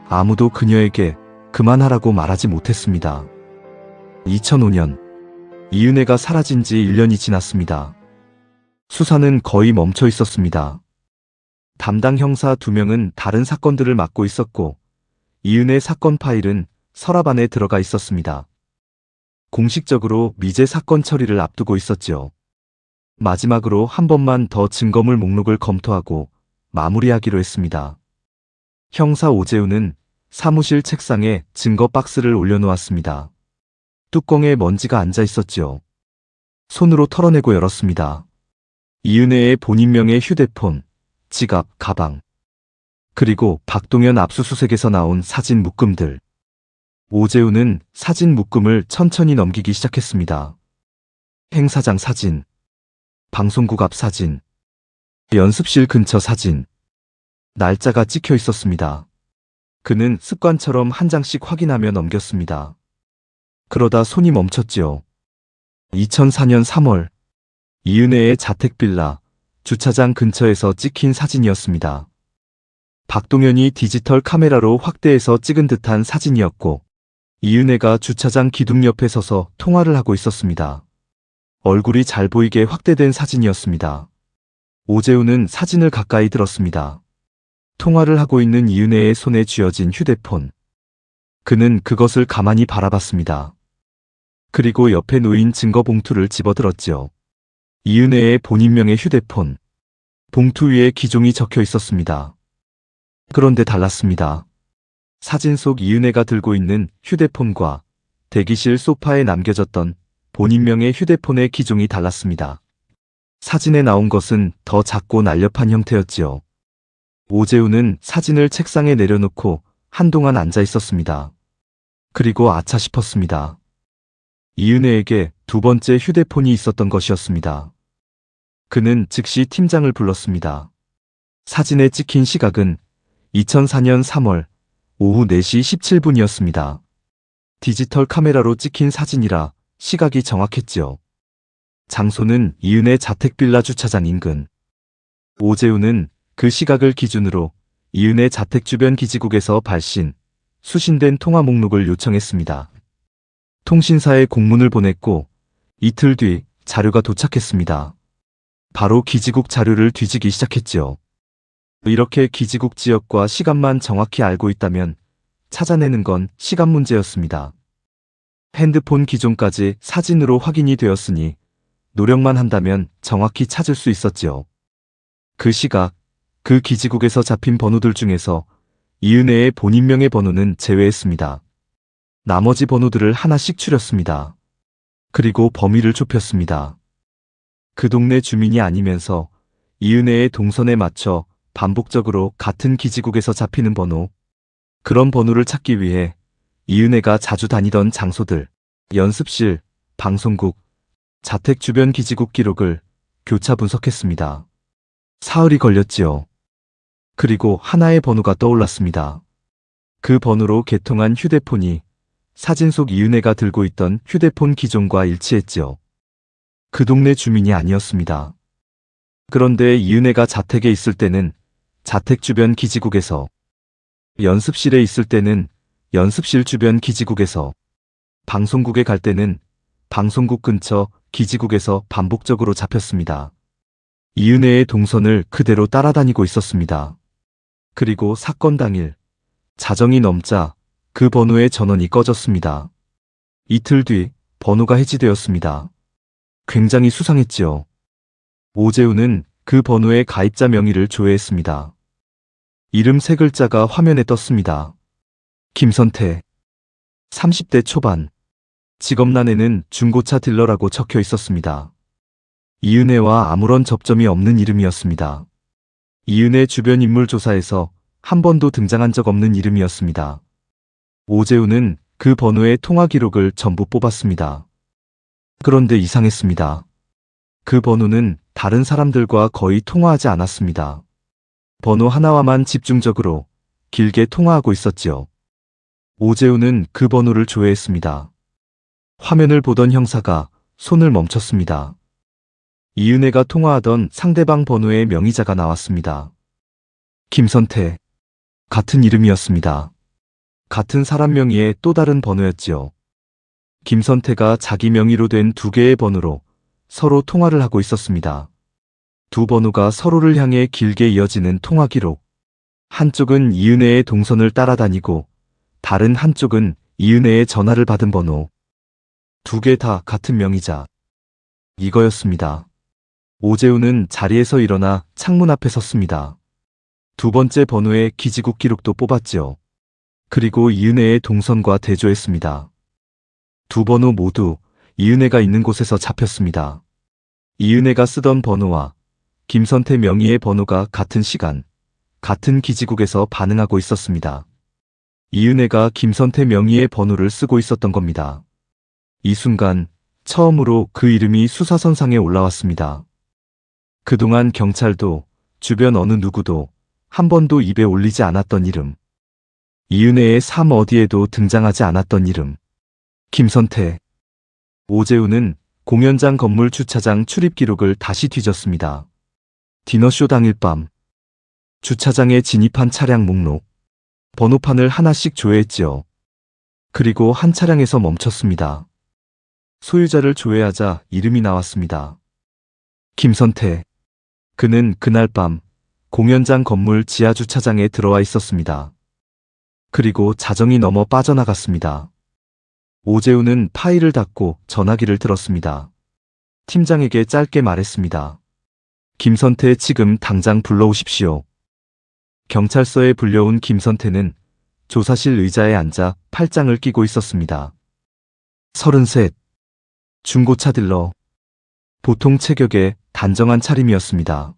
아무도 그녀에게 그만하라고 말하지 못했습니다. 2005년, 이은혜가 사라진 지 1년이 지났습니다. 수사는 거의 멈춰 있었습니다. 담당 형사 2명은 다른 사건들을 맡고 있었고, 이은혜 사건 파일은 서랍 안에 들어가 있었습니다. 공식적으로 미제 사건 처리를 앞두고 있었지요. 마지막으로 한 번만 더 증거물 목록을 검토하고 마무리하기로 했습니다. 형사 오재우는 사무실 책상에 증거 박스를 올려놓았습니다. 뚜껑에 먼지가 앉아 있었지요. 손으로 털어내고 열었습니다. 이은혜의 본인명의 휴대폰, 지갑, 가방, 그리고 박동현 압수수색에서 나온 사진 묶음들. 오재우는 사진 묶음을 천천히 넘기기 시작했습니다. 행사장 사진, 방송국 앞 사진, 연습실 근처 사진. 날짜가 찍혀 있었습니다. 그는 습관처럼 한 장씩 확인하며 넘겼습니다. 그러다 손이 멈췄지요. 2004년 3월, 이은혜의 자택 빌라 주차장 근처에서 찍힌 사진이었습니다. 박동현이 디지털 카메라로 확대해서 찍은 듯한 사진이었고, 이은혜가 주차장 기둥 옆에 서서 통화를 하고 있었습니다. 얼굴이 잘 보이게 확대된 사진이었습니다. 오재우는 사진을 가까이 들었습니다. 통화를 하고 있는 이은혜의 손에 쥐어진 휴대폰. 그는 그것을 가만히 바라봤습니다. 그리고 옆에 놓인 증거 봉투를 집어들었지요. 이은혜의 본인명의 휴대폰. 봉투 위에 기종이 적혀 있었습니다. 그런데 달랐습니다. 사진 속 이은혜가 들고 있는 휴대폰과 대기실 소파에 남겨졌던 본인명의 휴대폰의 기종이 달랐습니다. 사진에 나온 것은 더 작고 날렵한 형태였지요. 오재우는 사진을 책상에 내려놓고 한동안 앉아 있었습니다. 그리고 아차 싶었습니다. 이은혜에게 두 번째 휴대폰이 있었던 것이었습니다. 그는 즉시 팀장을 불렀습니다. 사진에 찍힌 시각은 2004년 3월 오후 4시 17분이었습니다. 디지털 카메라로 찍힌 사진이라 시각이 정확했지요. 장소는 이은혜 자택 빌라 주차장 인근. 오재우는 그 시각을 기준으로 이은혜 자택 주변 기지국에서 발신, 수신된 통화 목록을 요청했습니다. 통신사에 공문을 보냈고 이틀 뒤 자료가 도착했습니다. 바로 기지국 자료를 뒤지기 시작했지요. 이렇게 기지국 지역과 시간만 정확히 알고 있다면 찾아내는 건 시간 문제였습니다. 핸드폰 기종까지 사진으로 확인이 되었으니 노력만 한다면 정확히 찾을 수 있었지요. 그 시각, 그 기지국에서 잡힌 번호들 중에서 이은혜의 본인명의 번호는 제외했습니다. 나머지 번호들을 하나씩 추렸습니다. 그리고 범위를 좁혔습니다. 그 동네 주민이 아니면서 이은혜의 동선에 맞춰 반복적으로 같은 기지국에서 잡히는 번호, 그런 번호를 찾기 위해 이은혜가 자주 다니던 장소들, 연습실, 방송국, 자택 주변 기지국 기록을 교차 분석했습니다. 사흘이 걸렸지요. 그리고 하나의 번호가 떠올랐습니다. 그 번호로 개통한 휴대폰이 사진 속 이은혜가 들고 있던 휴대폰 기종과 일치했지요. 그 동네 주민이 아니었습니다. 그런데 이은혜가 자택에 있을 때는 자택 주변 기지국에서, 연습실에 있을 때는 연습실 주변 기지국에서, 방송국에 갈 때는 방송국 근처 기지국에서 반복적으로 잡혔습니다. 이은혜의 동선을 그대로 따라다니고 있었습니다. 그리고 사건 당일, 자정이 넘자 그 번호의 전원이 꺼졌습니다. 이틀 뒤 번호가 해지되었습니다. 굉장히 수상했지요. 오재우는 그 번호의 가입자 명의를 조회했습니다. 이름 세 글자가 화면에 떴습니다. 김선태. 30대 초반. 직업란에는 중고차 딜러라고 적혀 있었습니다. 이은혜와 아무런 접점이 없는 이름이었습니다. 이은혜 주변 인물 조사에서 한 번도 등장한 적 없는 이름이었습니다. 오재훈은 그 번호의 통화 기록을 전부 뽑았습니다. 그런데 이상했습니다. 그 번호는 다른 사람들과 거의 통화하지 않았습니다. 번호 하나와만 집중적으로 길게 통화하고 있었지요. 오재훈은 그 번호를 조회했습니다. 화면을 보던 형사가 손을 멈췄습니다. 이은혜가 통화하던 상대방 번호의 명의자가 나왔습니다. 김선태. 같은 이름이었습니다. 같은 사람 명의의 또 다른 번호였지요. 김선태가 자기 명의로 된 두 개의 번호로 서로 통화를 하고 있었습니다. 두 번호가 서로를 향해 길게 이어지는 통화 기록. 한쪽은 이은혜의 동선을 따라다니고 다른 한쪽은 이은혜의 전화를 받은 번호. 두 개 다 같은 명의자. 이거였습니다. 오재훈은 자리에서 일어나 창문 앞에 섰습니다. 두 번째 번호의 기지국 기록도 뽑았지요. 그리고 이은혜의 동선과 대조했습니다. 두 번호 모두 이은혜가 있는 곳에서 잡혔습니다. 이은혜가 쓰던 번호와 김선태 명의의 번호가 같은 시간, 같은 기지국에서 반응하고 있었습니다. 이은혜가 김선태 명의의 번호를 쓰고 있었던 겁니다. 이 순간 처음으로 그 이름이 수사선상에 올라왔습니다. 그동안 경찰도 주변 어느 누구도 한 번도 입에 올리지 않았던 이름. 이은혜의 삶 어디에도 등장하지 않았던 이름. 김선태. 오재훈은 공연장 건물 주차장 출입 기록을 다시 뒤졌습니다. 디너쇼 당일 밤. 주차장에 진입한 차량 목록. 번호판을 하나씩 조회했지요. 그리고 한 차량에서 멈췄습니다. 소유자를 조회하자 이름이 나왔습니다. 김선태. 그는 그날 밤 공연장 건물 지하 주차장에 들어와 있었습니다. 그리고 자정이 넘어 빠져나갔습니다. 오재훈은 파일을 닫고 전화기를 들었습니다. 팀장에게 짧게 말했습니다. 김선태 지금 당장 불러오십시오. 경찰서에 불려온 김선태는 조사실 의자에 앉아 팔짱을 끼고 있었습니다. 33. 중고차 딜러. 보통 체격의 단정한 차림이었습니다.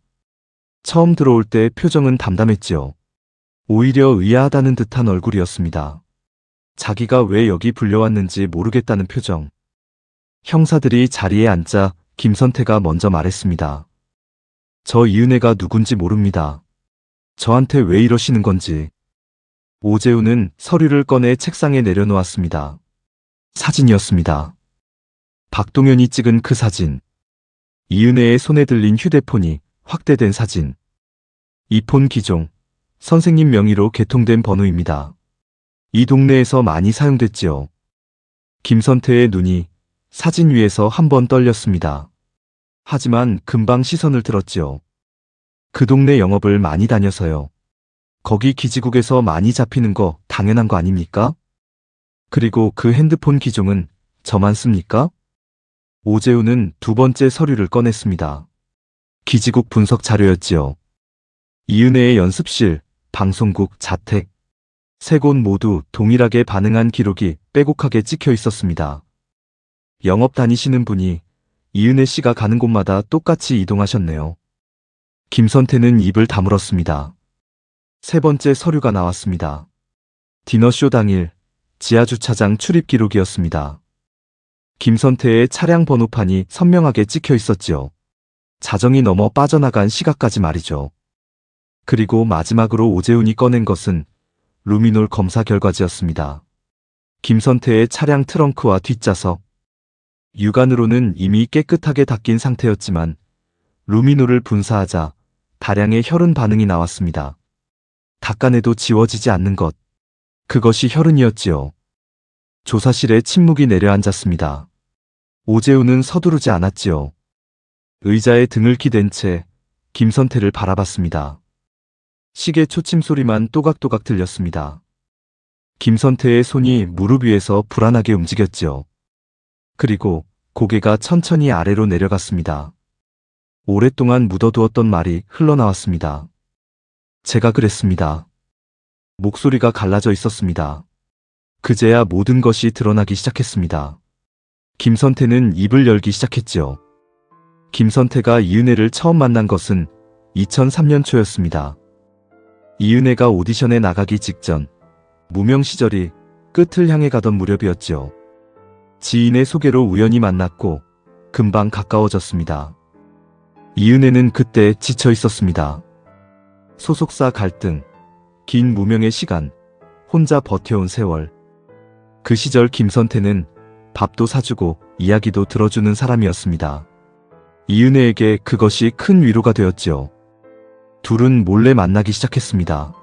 처음 들어올 때 표정은 담담했지요. 오히려 의아하다는 듯한 얼굴이었습니다. 자기가 왜 여기 불려왔는지 모르겠다는 표정. 형사들이 자리에 앉자 김선태가 먼저 말했습니다. 저 이은혜가 누군지 모릅니다. 저한테 왜 이러시는 건지. 오재훈은 서류를 꺼내 책상에 내려놓았습니다. 사진이었습니다. 박동현이 찍은 그 사진. 이은혜의 손에 들린 휴대폰이 확대된 사진. 이 폰 기종, 선생님 명의로 개통된 번호입니다. 이 동네에서 많이 사용됐지요. 김선태의 눈이 사진 위에서 한 번 떨렸습니다. 하지만 금방 시선을 들었지요. 그 동네 영업을 많이 다녀서요. 거기 기지국에서 많이 잡히는 거 당연한 거 아닙니까? 그리고 그 핸드폰 기종은 저만 씁니까? 오재훈은 두 번째 서류를 꺼냈습니다. 기지국 분석 자료였지요. 이은혜의 연습실, 방송국, 자택, 세 곳 모두 동일하게 반응한 기록이 빼곡하게 찍혀 있었습니다. 영업 다니시는 분이 이은혜 씨가 가는 곳마다 똑같이 이동하셨네요. 김선태는 입을 다물었습니다. 세 번째 서류가 나왔습니다. 디너쇼 당일 지하주차장 출입 기록이었습니다. 김선태의 차량 번호판이 선명하게 찍혀 있었지요. 자정이 넘어 빠져나간 시각까지 말이죠. 그리고 마지막으로 오재훈이 꺼낸 것은 루미놀 검사 결과지였습니다. 김선태의 차량 트렁크와 뒷좌석. 육안으로는 이미 깨끗하게 닦인 상태였지만 루미놀을 분사하자 다량의 혈흔 반응이 나왔습니다. 닦아내도 지워지지 않는 것. 그것이 혈흔이었지요. 조사실에 침묵이 내려앉았습니다. 오재훈은 서두르지 않았지요. 의자에 등을 기댄 채 김선태를 바라봤습니다. 시계 초침 소리만 또각또각 들렸습니다. 김선태의 손이 무릎 위에서 불안하게 움직였지요. 그리고 고개가 천천히 아래로 내려갔습니다. 오랫동안 묻어두었던 말이 흘러나왔습니다. 제가 그랬습니다. 목소리가 갈라져 있었습니다. 그제야 모든 것이 드러나기 시작했습니다. 김선태는 입을 열기 시작했지요. 김선태가 이은혜를 처음 만난 것은 2003년 초였습니다. 이은혜가 오디션에 나가기 직전 무명 시절이 끝을 향해 가던 무렵이었지요. 지인의 소개로 우연히 만났고 금방 가까워졌습니다. 이은혜는 그때 지쳐 있었습니다. 소속사 갈등, 긴 무명의 시간, 혼자 버텨온 세월. 그 시절 김선태는 밥도 사주고 이야기도 들어주는 사람이었습니다. 이은혜에게 그것이 큰 위로가 되었지요. 둘은 몰래 만나기 시작했습니다.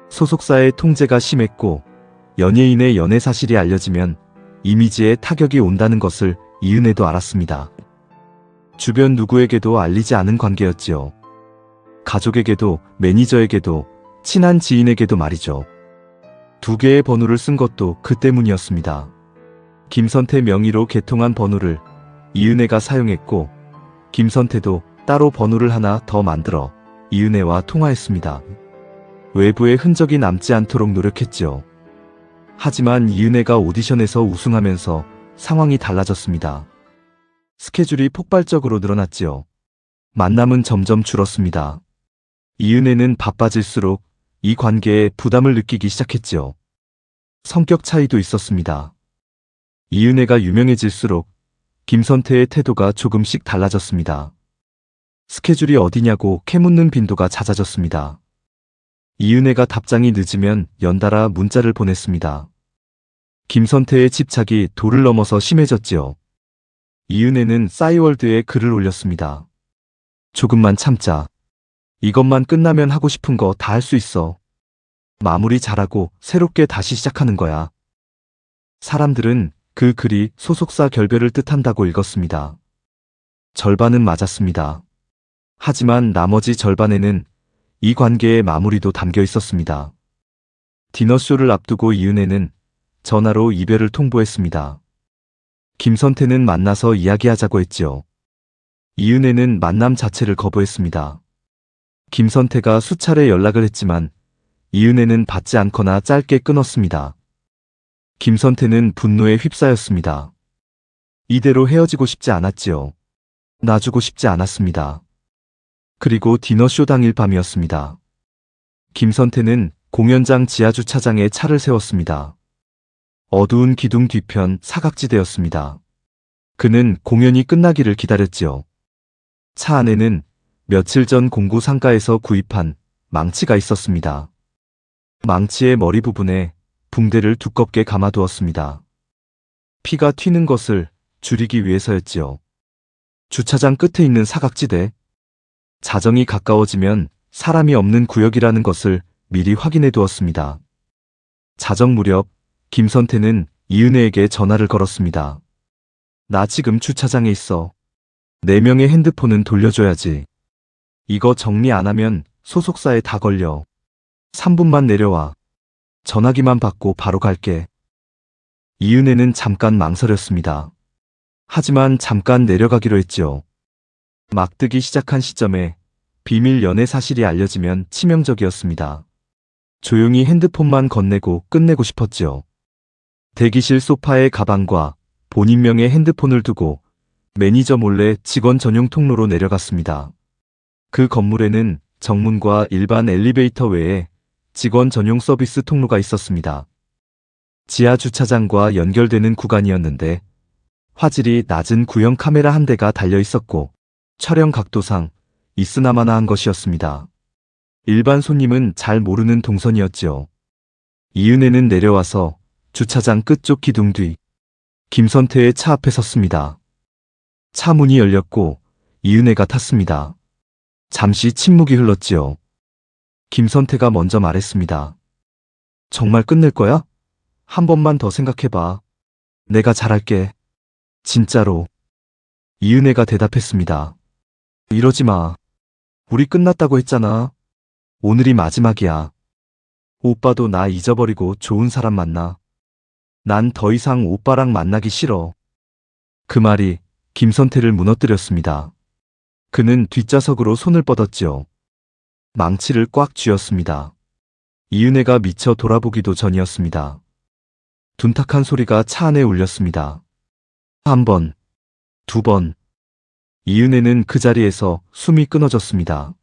소속사의 통제가 심했고 연예인의 연애 사실이 알려지면 이미지에 타격이 온다는 것을 이은혜도 알았습니다. 주변 누구에게도 알리지 않은 관계였지요. 가족에게도 매니저에게도 친한 지인에게도 말이죠. 2개의 번호를 쓴 것도 그 때문이었습니다. 김선태 명의로 개통한 번호를 이은혜가 사용했고 김선태도 따로 번호를 하나 더 만들어 이은혜와 통화했습니다. 외부에 흔적이 남지 않도록 노력했지요. 하지만 이은혜가 오디션에서 우승하면서 상황이 달라졌습니다. 스케줄이 폭발적으로 늘어났지요. 만남은 점점 줄었습니다. 이은혜는 바빠질수록 이 관계에 부담을 느끼기 시작했지요. 성격 차이도 있었습니다. 이은혜가 유명해질수록 김선태의 태도가 조금씩 달라졌습니다. 스케줄이 어디냐고 캐묻는 빈도가 잦아졌습니다. 이은혜가 답장이 늦으면 연달아 문자를 보냈습니다. 김선태의 집착이 도를 넘어서 심해졌지요. 이은혜는 싸이월드에 글을 올렸습니다. 조금만 참자. 이것만 끝나면 하고 싶은 거 다 할 수 있어. 마무리 잘하고 새롭게 다시 시작하는 거야. 사람들은 그 글이 소속사 결별을 뜻한다고 읽었습니다. 절반은 맞았습니다. 하지만 나머지 절반에는 이 관계의 마무리도 담겨 있었습니다. 디너쇼를 앞두고 이은혜는 전화로 이별을 통보했습니다. 김선태는 만나서 이야기하자고 했지요. 이은혜는 만남 자체를 거부했습니다. 김선태가 수차례 연락을 했지만 이은혜는 받지 않거나 짧게 끊었습니다. 김선태는 분노에 휩싸였습니다. 이대로 헤어지고 싶지 않았지요. 놔주고 싶지 않았습니다. 그리고 디너쇼 당일 밤이었습니다. 김선태는 공연장 지하주차장에 차를 세웠습니다. 어두운 기둥 뒤편 사각지대였습니다. 그는 공연이 끝나기를 기다렸지요. 차 안에는 며칠 전 공구 상가에서 구입한 망치가 있었습니다. 망치의 머리 부분에 붕대를 두껍게 감아두었습니다. 피가 튀는 것을 줄이기 위해서였지요. 주차장 끝에 있는 사각지대. 자정이 가까워지면 사람이 없는 구역이라는 것을 미리 확인해 두었습니다. 자정 무렵 김선태는 이은혜에게 전화를 걸었습니다. 나 지금 주차장에 있어. 4명의 핸드폰은 돌려줘야지. 이거 정리 안 하면 소속사에 다 걸려. 3분만 내려와. 전화기만 받고 바로 갈게. 이은혜는 잠깐 망설였습니다. 하지만 잠깐 내려가기로 했지요. 막뜨기 시작한 시점에 비밀 연애 사실이 알려지면 치명적이었습니다. 조용히 핸드폰만 건네고 끝내고 싶었지요. 대기실 소파에 가방과 본인명의 핸드폰을 두고 매니저 몰래 직원 전용 통로로 내려갔습니다. 그 건물에는 정문과 일반 엘리베이터 외에 직원 전용 서비스 통로가 있었습니다. 지하 주차장과 연결되는 구간이었는데 화질이 낮은 구형 카메라 한 대가 달려 있었고 촬영 각도상 있으나마나한 것이었습니다. 일반 손님은 잘 모르는 동선이었지요. 이은혜는 내려와서 주차장 끝쪽 기둥 뒤 김선태의 차 앞에 섰습니다. 차 문이 열렸고 이은혜가 탔습니다. 잠시 침묵이 흘렀지요. 김선태가 먼저 말했습니다. 정말 끝낼 거야? 한 번만 더 생각해봐. 내가 잘할게. 진짜로. 이은혜가 대답했습니다. 이러지 마. 우리 끝났다고 했잖아. 오늘이 마지막이야. 오빠도 나 잊어버리고 좋은 사람 만나. 난 더 이상 오빠랑 만나기 싫어. 그 말이 김선태를 무너뜨렸습니다. 그는 뒷좌석으로 손을 뻗었지요. 망치를 꽉 쥐었습니다. 이은혜가 미처 돌아보기도 전이었습니다. 둔탁한 소리가 차 안에 울렸습니다. 한 번, 두 번. 이은혜는 그 자리에서 숨이 끊어졌습니다.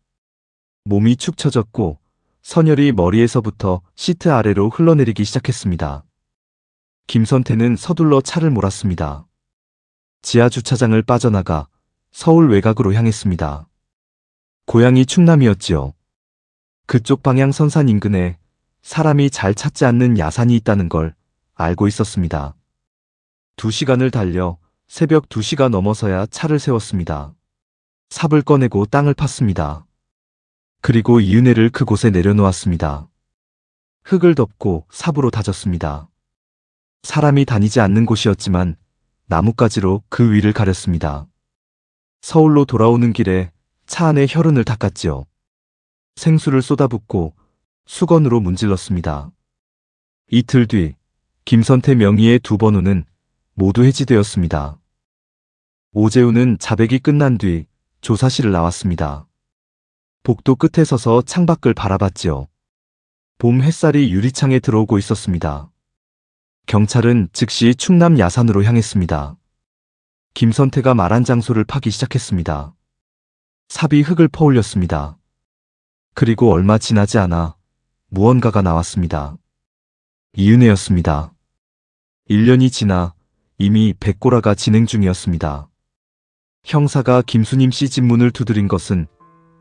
몸이 축 처졌고 선혈이 머리에서부터 시트 아래로 흘러내리기 시작했습니다. 김선태는 서둘러 차를 몰았습니다. 지하 주차장을 빠져나가 서울 외곽으로 향했습니다. 고향이 충남이었지요. 그쪽 방향 선산 인근에 사람이 잘 찾지 않는 야산이 있다는 걸 알고 있었습니다. 2시간을 달려 새벽 2시가 넘어서야 차를 세웠습니다. 삽을 꺼내고 땅을 팠습니다. 그리고 이은혜를 그곳에 내려놓았습니다. 흙을 덮고 삽으로 다졌습니다. 사람이 다니지 않는 곳이었지만 나뭇가지로 그 위를 가렸습니다. 서울로 돌아오는 길에 차 안에 혈흔을 닦았지요. 생수를 쏟아붓고 수건으로 문질렀습니다. 이틀 뒤 김선태 명의의 2번호는 모두 해지되었습니다. 오재우는 자백이 끝난 뒤 조사실을 나왔습니다. 복도 끝에 서서 창밖을 바라봤지요. 봄 햇살이 유리창에 들어오고 있었습니다. 경찰은 즉시 충남 야산으로 향했습니다. 김선태가 말한 장소를 파기 시작했습니다. 삽이 흙을 퍼올렸습니다. 그리고 얼마 지나지 않아 무언가가 나왔습니다. 이은혜였습니다. 1년이 지나 이미 백고라가 진행 중이었습니다. 형사가 김수님 씨 집문을 두드린 것은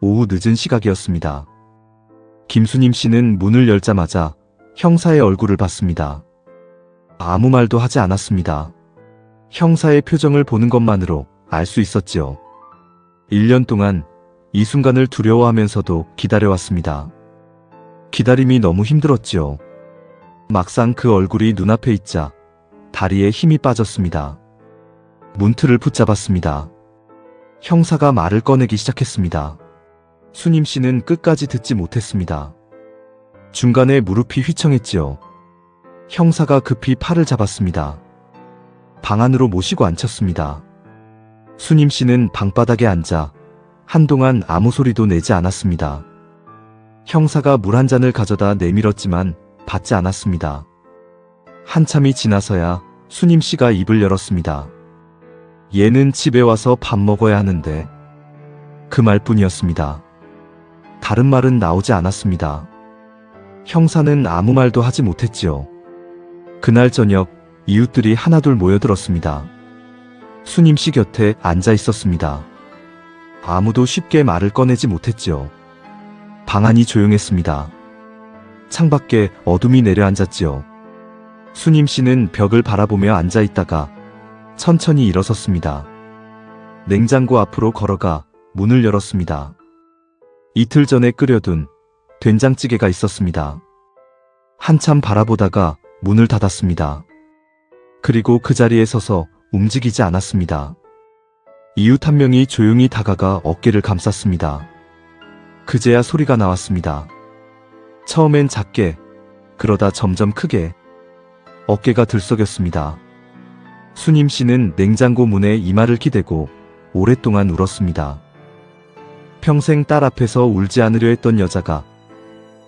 오후 늦은 시각이었습니다. 김수님 씨는 문을 열자마자 형사의 얼굴을 봤습니다. 아무 말도 하지 않았습니다. 형사의 표정을 보는 것만으로 알 수 있었지요. 1년 동안 이 순간을 두려워하면서도 기다려왔습니다. 기다림이 너무 힘들었지요. 막상 그 얼굴이 눈앞에 있자 다리에 힘이 빠졌습니다. 문틀을 붙잡았습니다. 형사가 말을 꺼내기 시작했습니다. 수님 씨는 끝까지 듣지 못했습니다. 중간에 무릎이 휘청했지요. 형사가 급히 팔을 잡았습니다. 방 안으로 모시고 앉혔습니다. 수님 씨는 방바닥에 앉아 한동안 아무 소리도 내지 않았습니다. 형사가 물 한 잔을 가져다 내밀었지만 받지 않았습니다. 한참이 지나서야 수님 씨가 입을 열었습니다. 얘는 집에 와서 밥 먹어야 하는데. 그 말뿐이었습니다. 다른 말은 나오지 않았습니다. 형사는 아무 말도 하지 못했지요. 그날 저녁 이웃들이 하나둘 모여들었습니다. 수님 씨 곁에 앉아 있었습니다. 아무도 쉽게 말을 꺼내지 못했지요. 방 안이 조용했습니다. 창밖에 어둠이 내려앉았지요. 수님 씨는 벽을 바라보며 앉아 있다가 천천히 일어섰습니다. 냉장고 앞으로 걸어가 문을 열었습니다. 이틀 전에 끓여둔 된장찌개가 있었습니다. 한참 바라보다가 문을 닫았습니다. 그리고 그 자리에 서서 움직이지 않았습니다. 이웃 한 명이 조용히 다가가 어깨를 감쌌습니다. 그제야 소리가 나왔습니다. 처음엔 작게, 그러다 점점 크게. 어깨가 들썩였습니다. 수님 씨는 냉장고 문에 이마를 기대고 오랫동안 울었습니다. 평생 딸 앞에서 울지 않으려 했던 여자가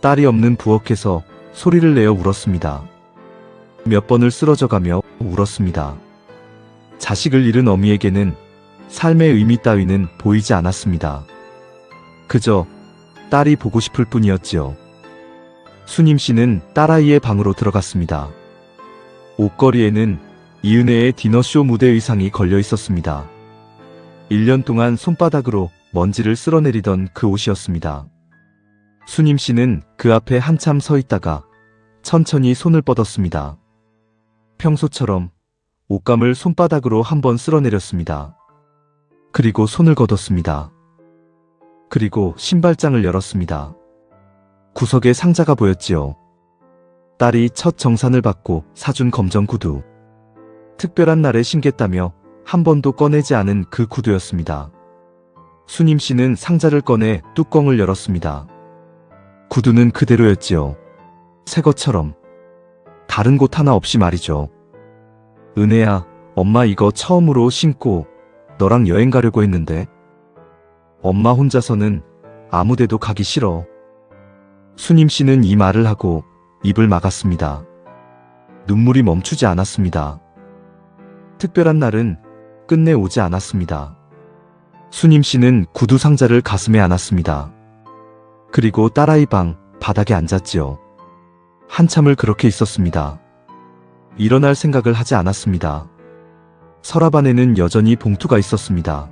딸이 없는 부엌에서 소리를 내어 울었습니다. 몇 번을 쓰러져가며 울었습니다. 자식을 잃은 어미에게는 삶의 의미 따위는 보이지 않았습니다. 그저 딸이 보고 싶을 뿐이었지요. 수님 씨는 딸아이의 방으로 들어갔습니다. 옷걸이에는 이은혜의 디너쇼 무대 의상이 걸려 있었습니다. 1년 동안 손바닥으로 먼지를 쓸어내리던 그 옷이었습니다. 수님 씨는 그 앞에 한참 서 있다가 천천히 손을 뻗었습니다. 평소처럼 옷감을 손바닥으로 한번 쓸어내렸습니다. 그리고 손을 걷었습니다. 그리고 신발장을 열었습니다. 구석에 상자가 보였지요. 딸이 첫 정산을 받고 사준 검정 구두. 특별한 날에 신겠다며 한 번도 꺼내지 않은 그 구두였습니다. 수님 씨는 상자를 꺼내 뚜껑을 열었습니다. 구두는 그대로였지요. 새 것처럼. 다른 곳 하나 없이 말이죠. 은혜야, 엄마 이거 처음으로 신고 너랑 여행 가려고 했는데. 엄마 혼자서는 아무데도 가기 싫어. 수님 씨는 이 말을 하고 입을 막았습니다. 눈물이 멈추지 않았습니다. 특별한 날은 끝내 오지 않았습니다. 수님 씨는 구두 상자를 가슴에 안았습니다. 그리고 딸아이 방 바닥에 앉았지요. 한참을 그렇게 있었습니다. 일어날 생각을 하지 않았습니다. 서랍 안에는 여전히 봉투가 있었습니다.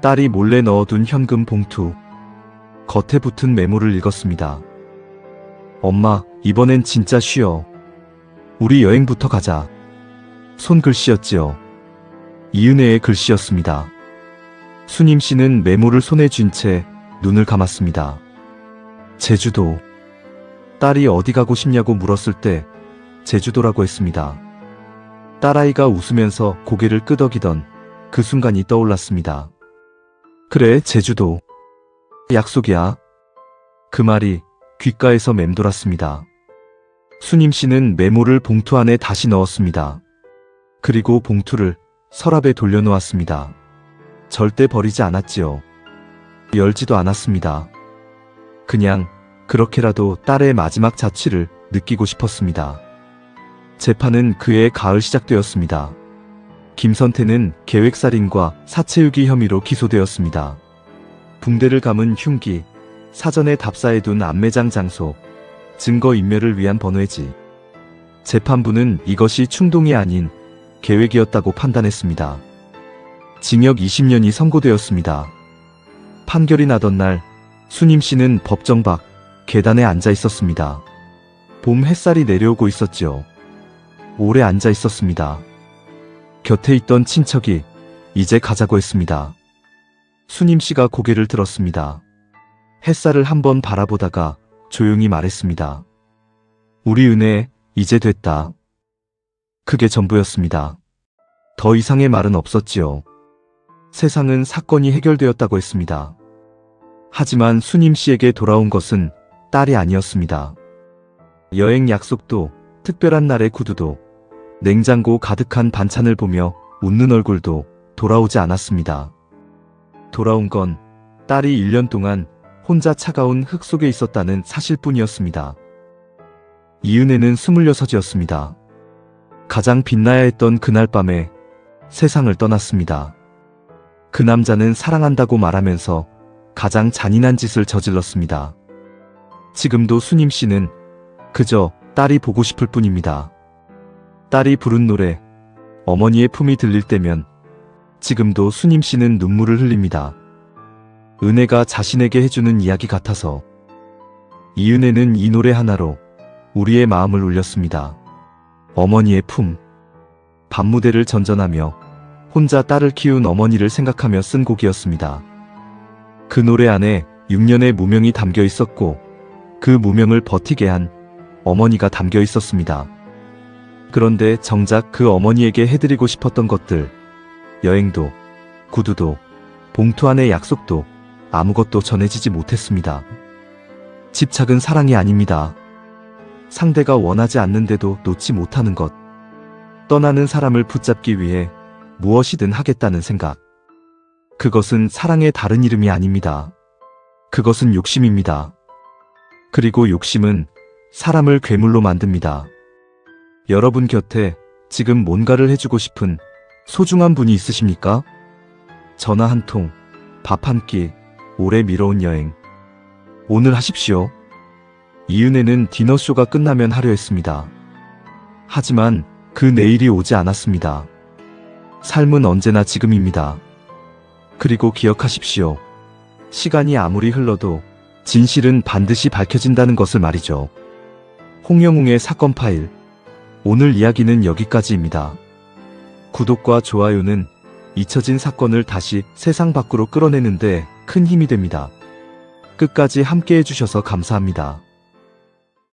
딸이 몰래 넣어둔 현금 봉투. 겉에 붙은 메모를 읽었습니다. 엄마, 이번엔 진짜 쉬어. 우리 여행부터 가자. 손글씨였지요. 이은혜의 글씨였습니다. 수님 씨는 메모를 손에 쥔 채 눈을 감았습니다. 제주도. 딸이 어디 가고 싶냐고 물었을 때 제주도라고 했습니다. 딸아이가 웃으면서 고개를 끄덕이던 그 순간이 떠올랐습니다. 그래, 제주도. 약속이야. 그 말이 귓가에서 맴돌았습니다. 수님 씨는 메모를 봉투 안에 다시 넣었습니다. 그리고 봉투를 서랍에 돌려놓았습니다. 절대 버리지 않았지요. 열지도 않았습니다. 그냥 그렇게라도 딸의 마지막 자취를 느끼고 싶었습니다. 재판은 그해 가을 시작되었습니다. 김선태는 계획살인과 사체유기 혐의로 기소되었습니다. 붕대를 감은 흉기, 사전에 답사해둔 안매장 장소, 증거인멸을 위한 번외지. 재판부는 이것이 충동이 아닌 계획이었다고 판단했습니다. 징역 20년이 선고되었습니다. 판결이 나던 날 수님 씨는 법정 밖 계단에 앉아 있었습니다. 봄 햇살이 내려오고 있었지요. 오래 앉아 있었습니다. 곁에 있던 친척이 이제 가자고 했습니다. 수님 씨가 고개를 들었습니다. 햇살을 한번 바라보다가 조용히 말했습니다. 우리 은혜, 이제 됐다. 그게 전부였습니다. 더 이상의 말은 없었지요. 세상은 사건이 해결되었다고 했습니다. 하지만 수님 씨에게 돌아온 것은 딸이 아니었습니다. 여행 약속도, 특별한 날의 구두도, 냉장고 가득한 반찬을 보며 웃는 얼굴도 돌아오지 않았습니다. 돌아온 건 딸이 1년 동안 혼자 차가운 흙 속에 있었다는 사실뿐이었습니다. 이은혜는 26이었습니다. 가장 빛나야 했던 그날 밤에 세상을 떠났습니다. 그 남자는 사랑한다고 말하면서 가장 잔인한 짓을 저질렀습니다. 지금도 수님 씨는 그저 딸이 보고 싶을 뿐입니다. 딸이 부른 노래, 어머니의 품이 들릴 때면 지금도 수님 씨는 눈물을 흘립니다. 은혜가 자신에게 해주는 이야기 같아서. 이은혜는 이 노래 하나로 우리의 마음을 울렸습니다. 어머니의 품. 밤무대를 전전하며 혼자 딸을 키운 어머니를 생각하며 쓴 곡이었습니다. 그 노래 안에 6년의 무명이 담겨 있었고 그 무명을 버티게 한 어머니가 담겨 있었습니다. 그런데 정작 그 어머니에게 해드리고 싶었던 것들, 여행도, 구두도, 봉투 안의 약속도 아무것도 전해지지 못했습니다. 집착은 사랑이 아닙니다. 상대가 원하지 않는데도 놓지 못하는 것. 떠나는 사람을 붙잡기 위해 무엇이든 하겠다는 생각. 그것은 사랑의 다른 이름이 아닙니다. 그것은 욕심입니다. 그리고 욕심은 사람을 괴물로 만듭니다. 여러분 곁에 지금 뭔가를 해주고 싶은 소중한 분이 있으십니까? 전화 한 통, 밥 한 끼, 오래 미뤄온 여행. 오늘 하십시오. 이은혜는 디너쇼가 끝나면 하려 했습니다. 하지만 그 내일이 오지 않았습니다. 삶은 언제나 지금입니다. 그리고 기억하십시오. 시간이 아무리 흘러도 진실은 반드시 밝혀진다는 것을 말이죠. 홍영웅의 사건 파일. 오늘 이야기는 여기까지입니다. 구독과 좋아요는 잊혀진 사건을 다시 세상 밖으로 끌어내는데 큰 힘이 됩니다. 끝까지 함께 해주셔서 감사합니다.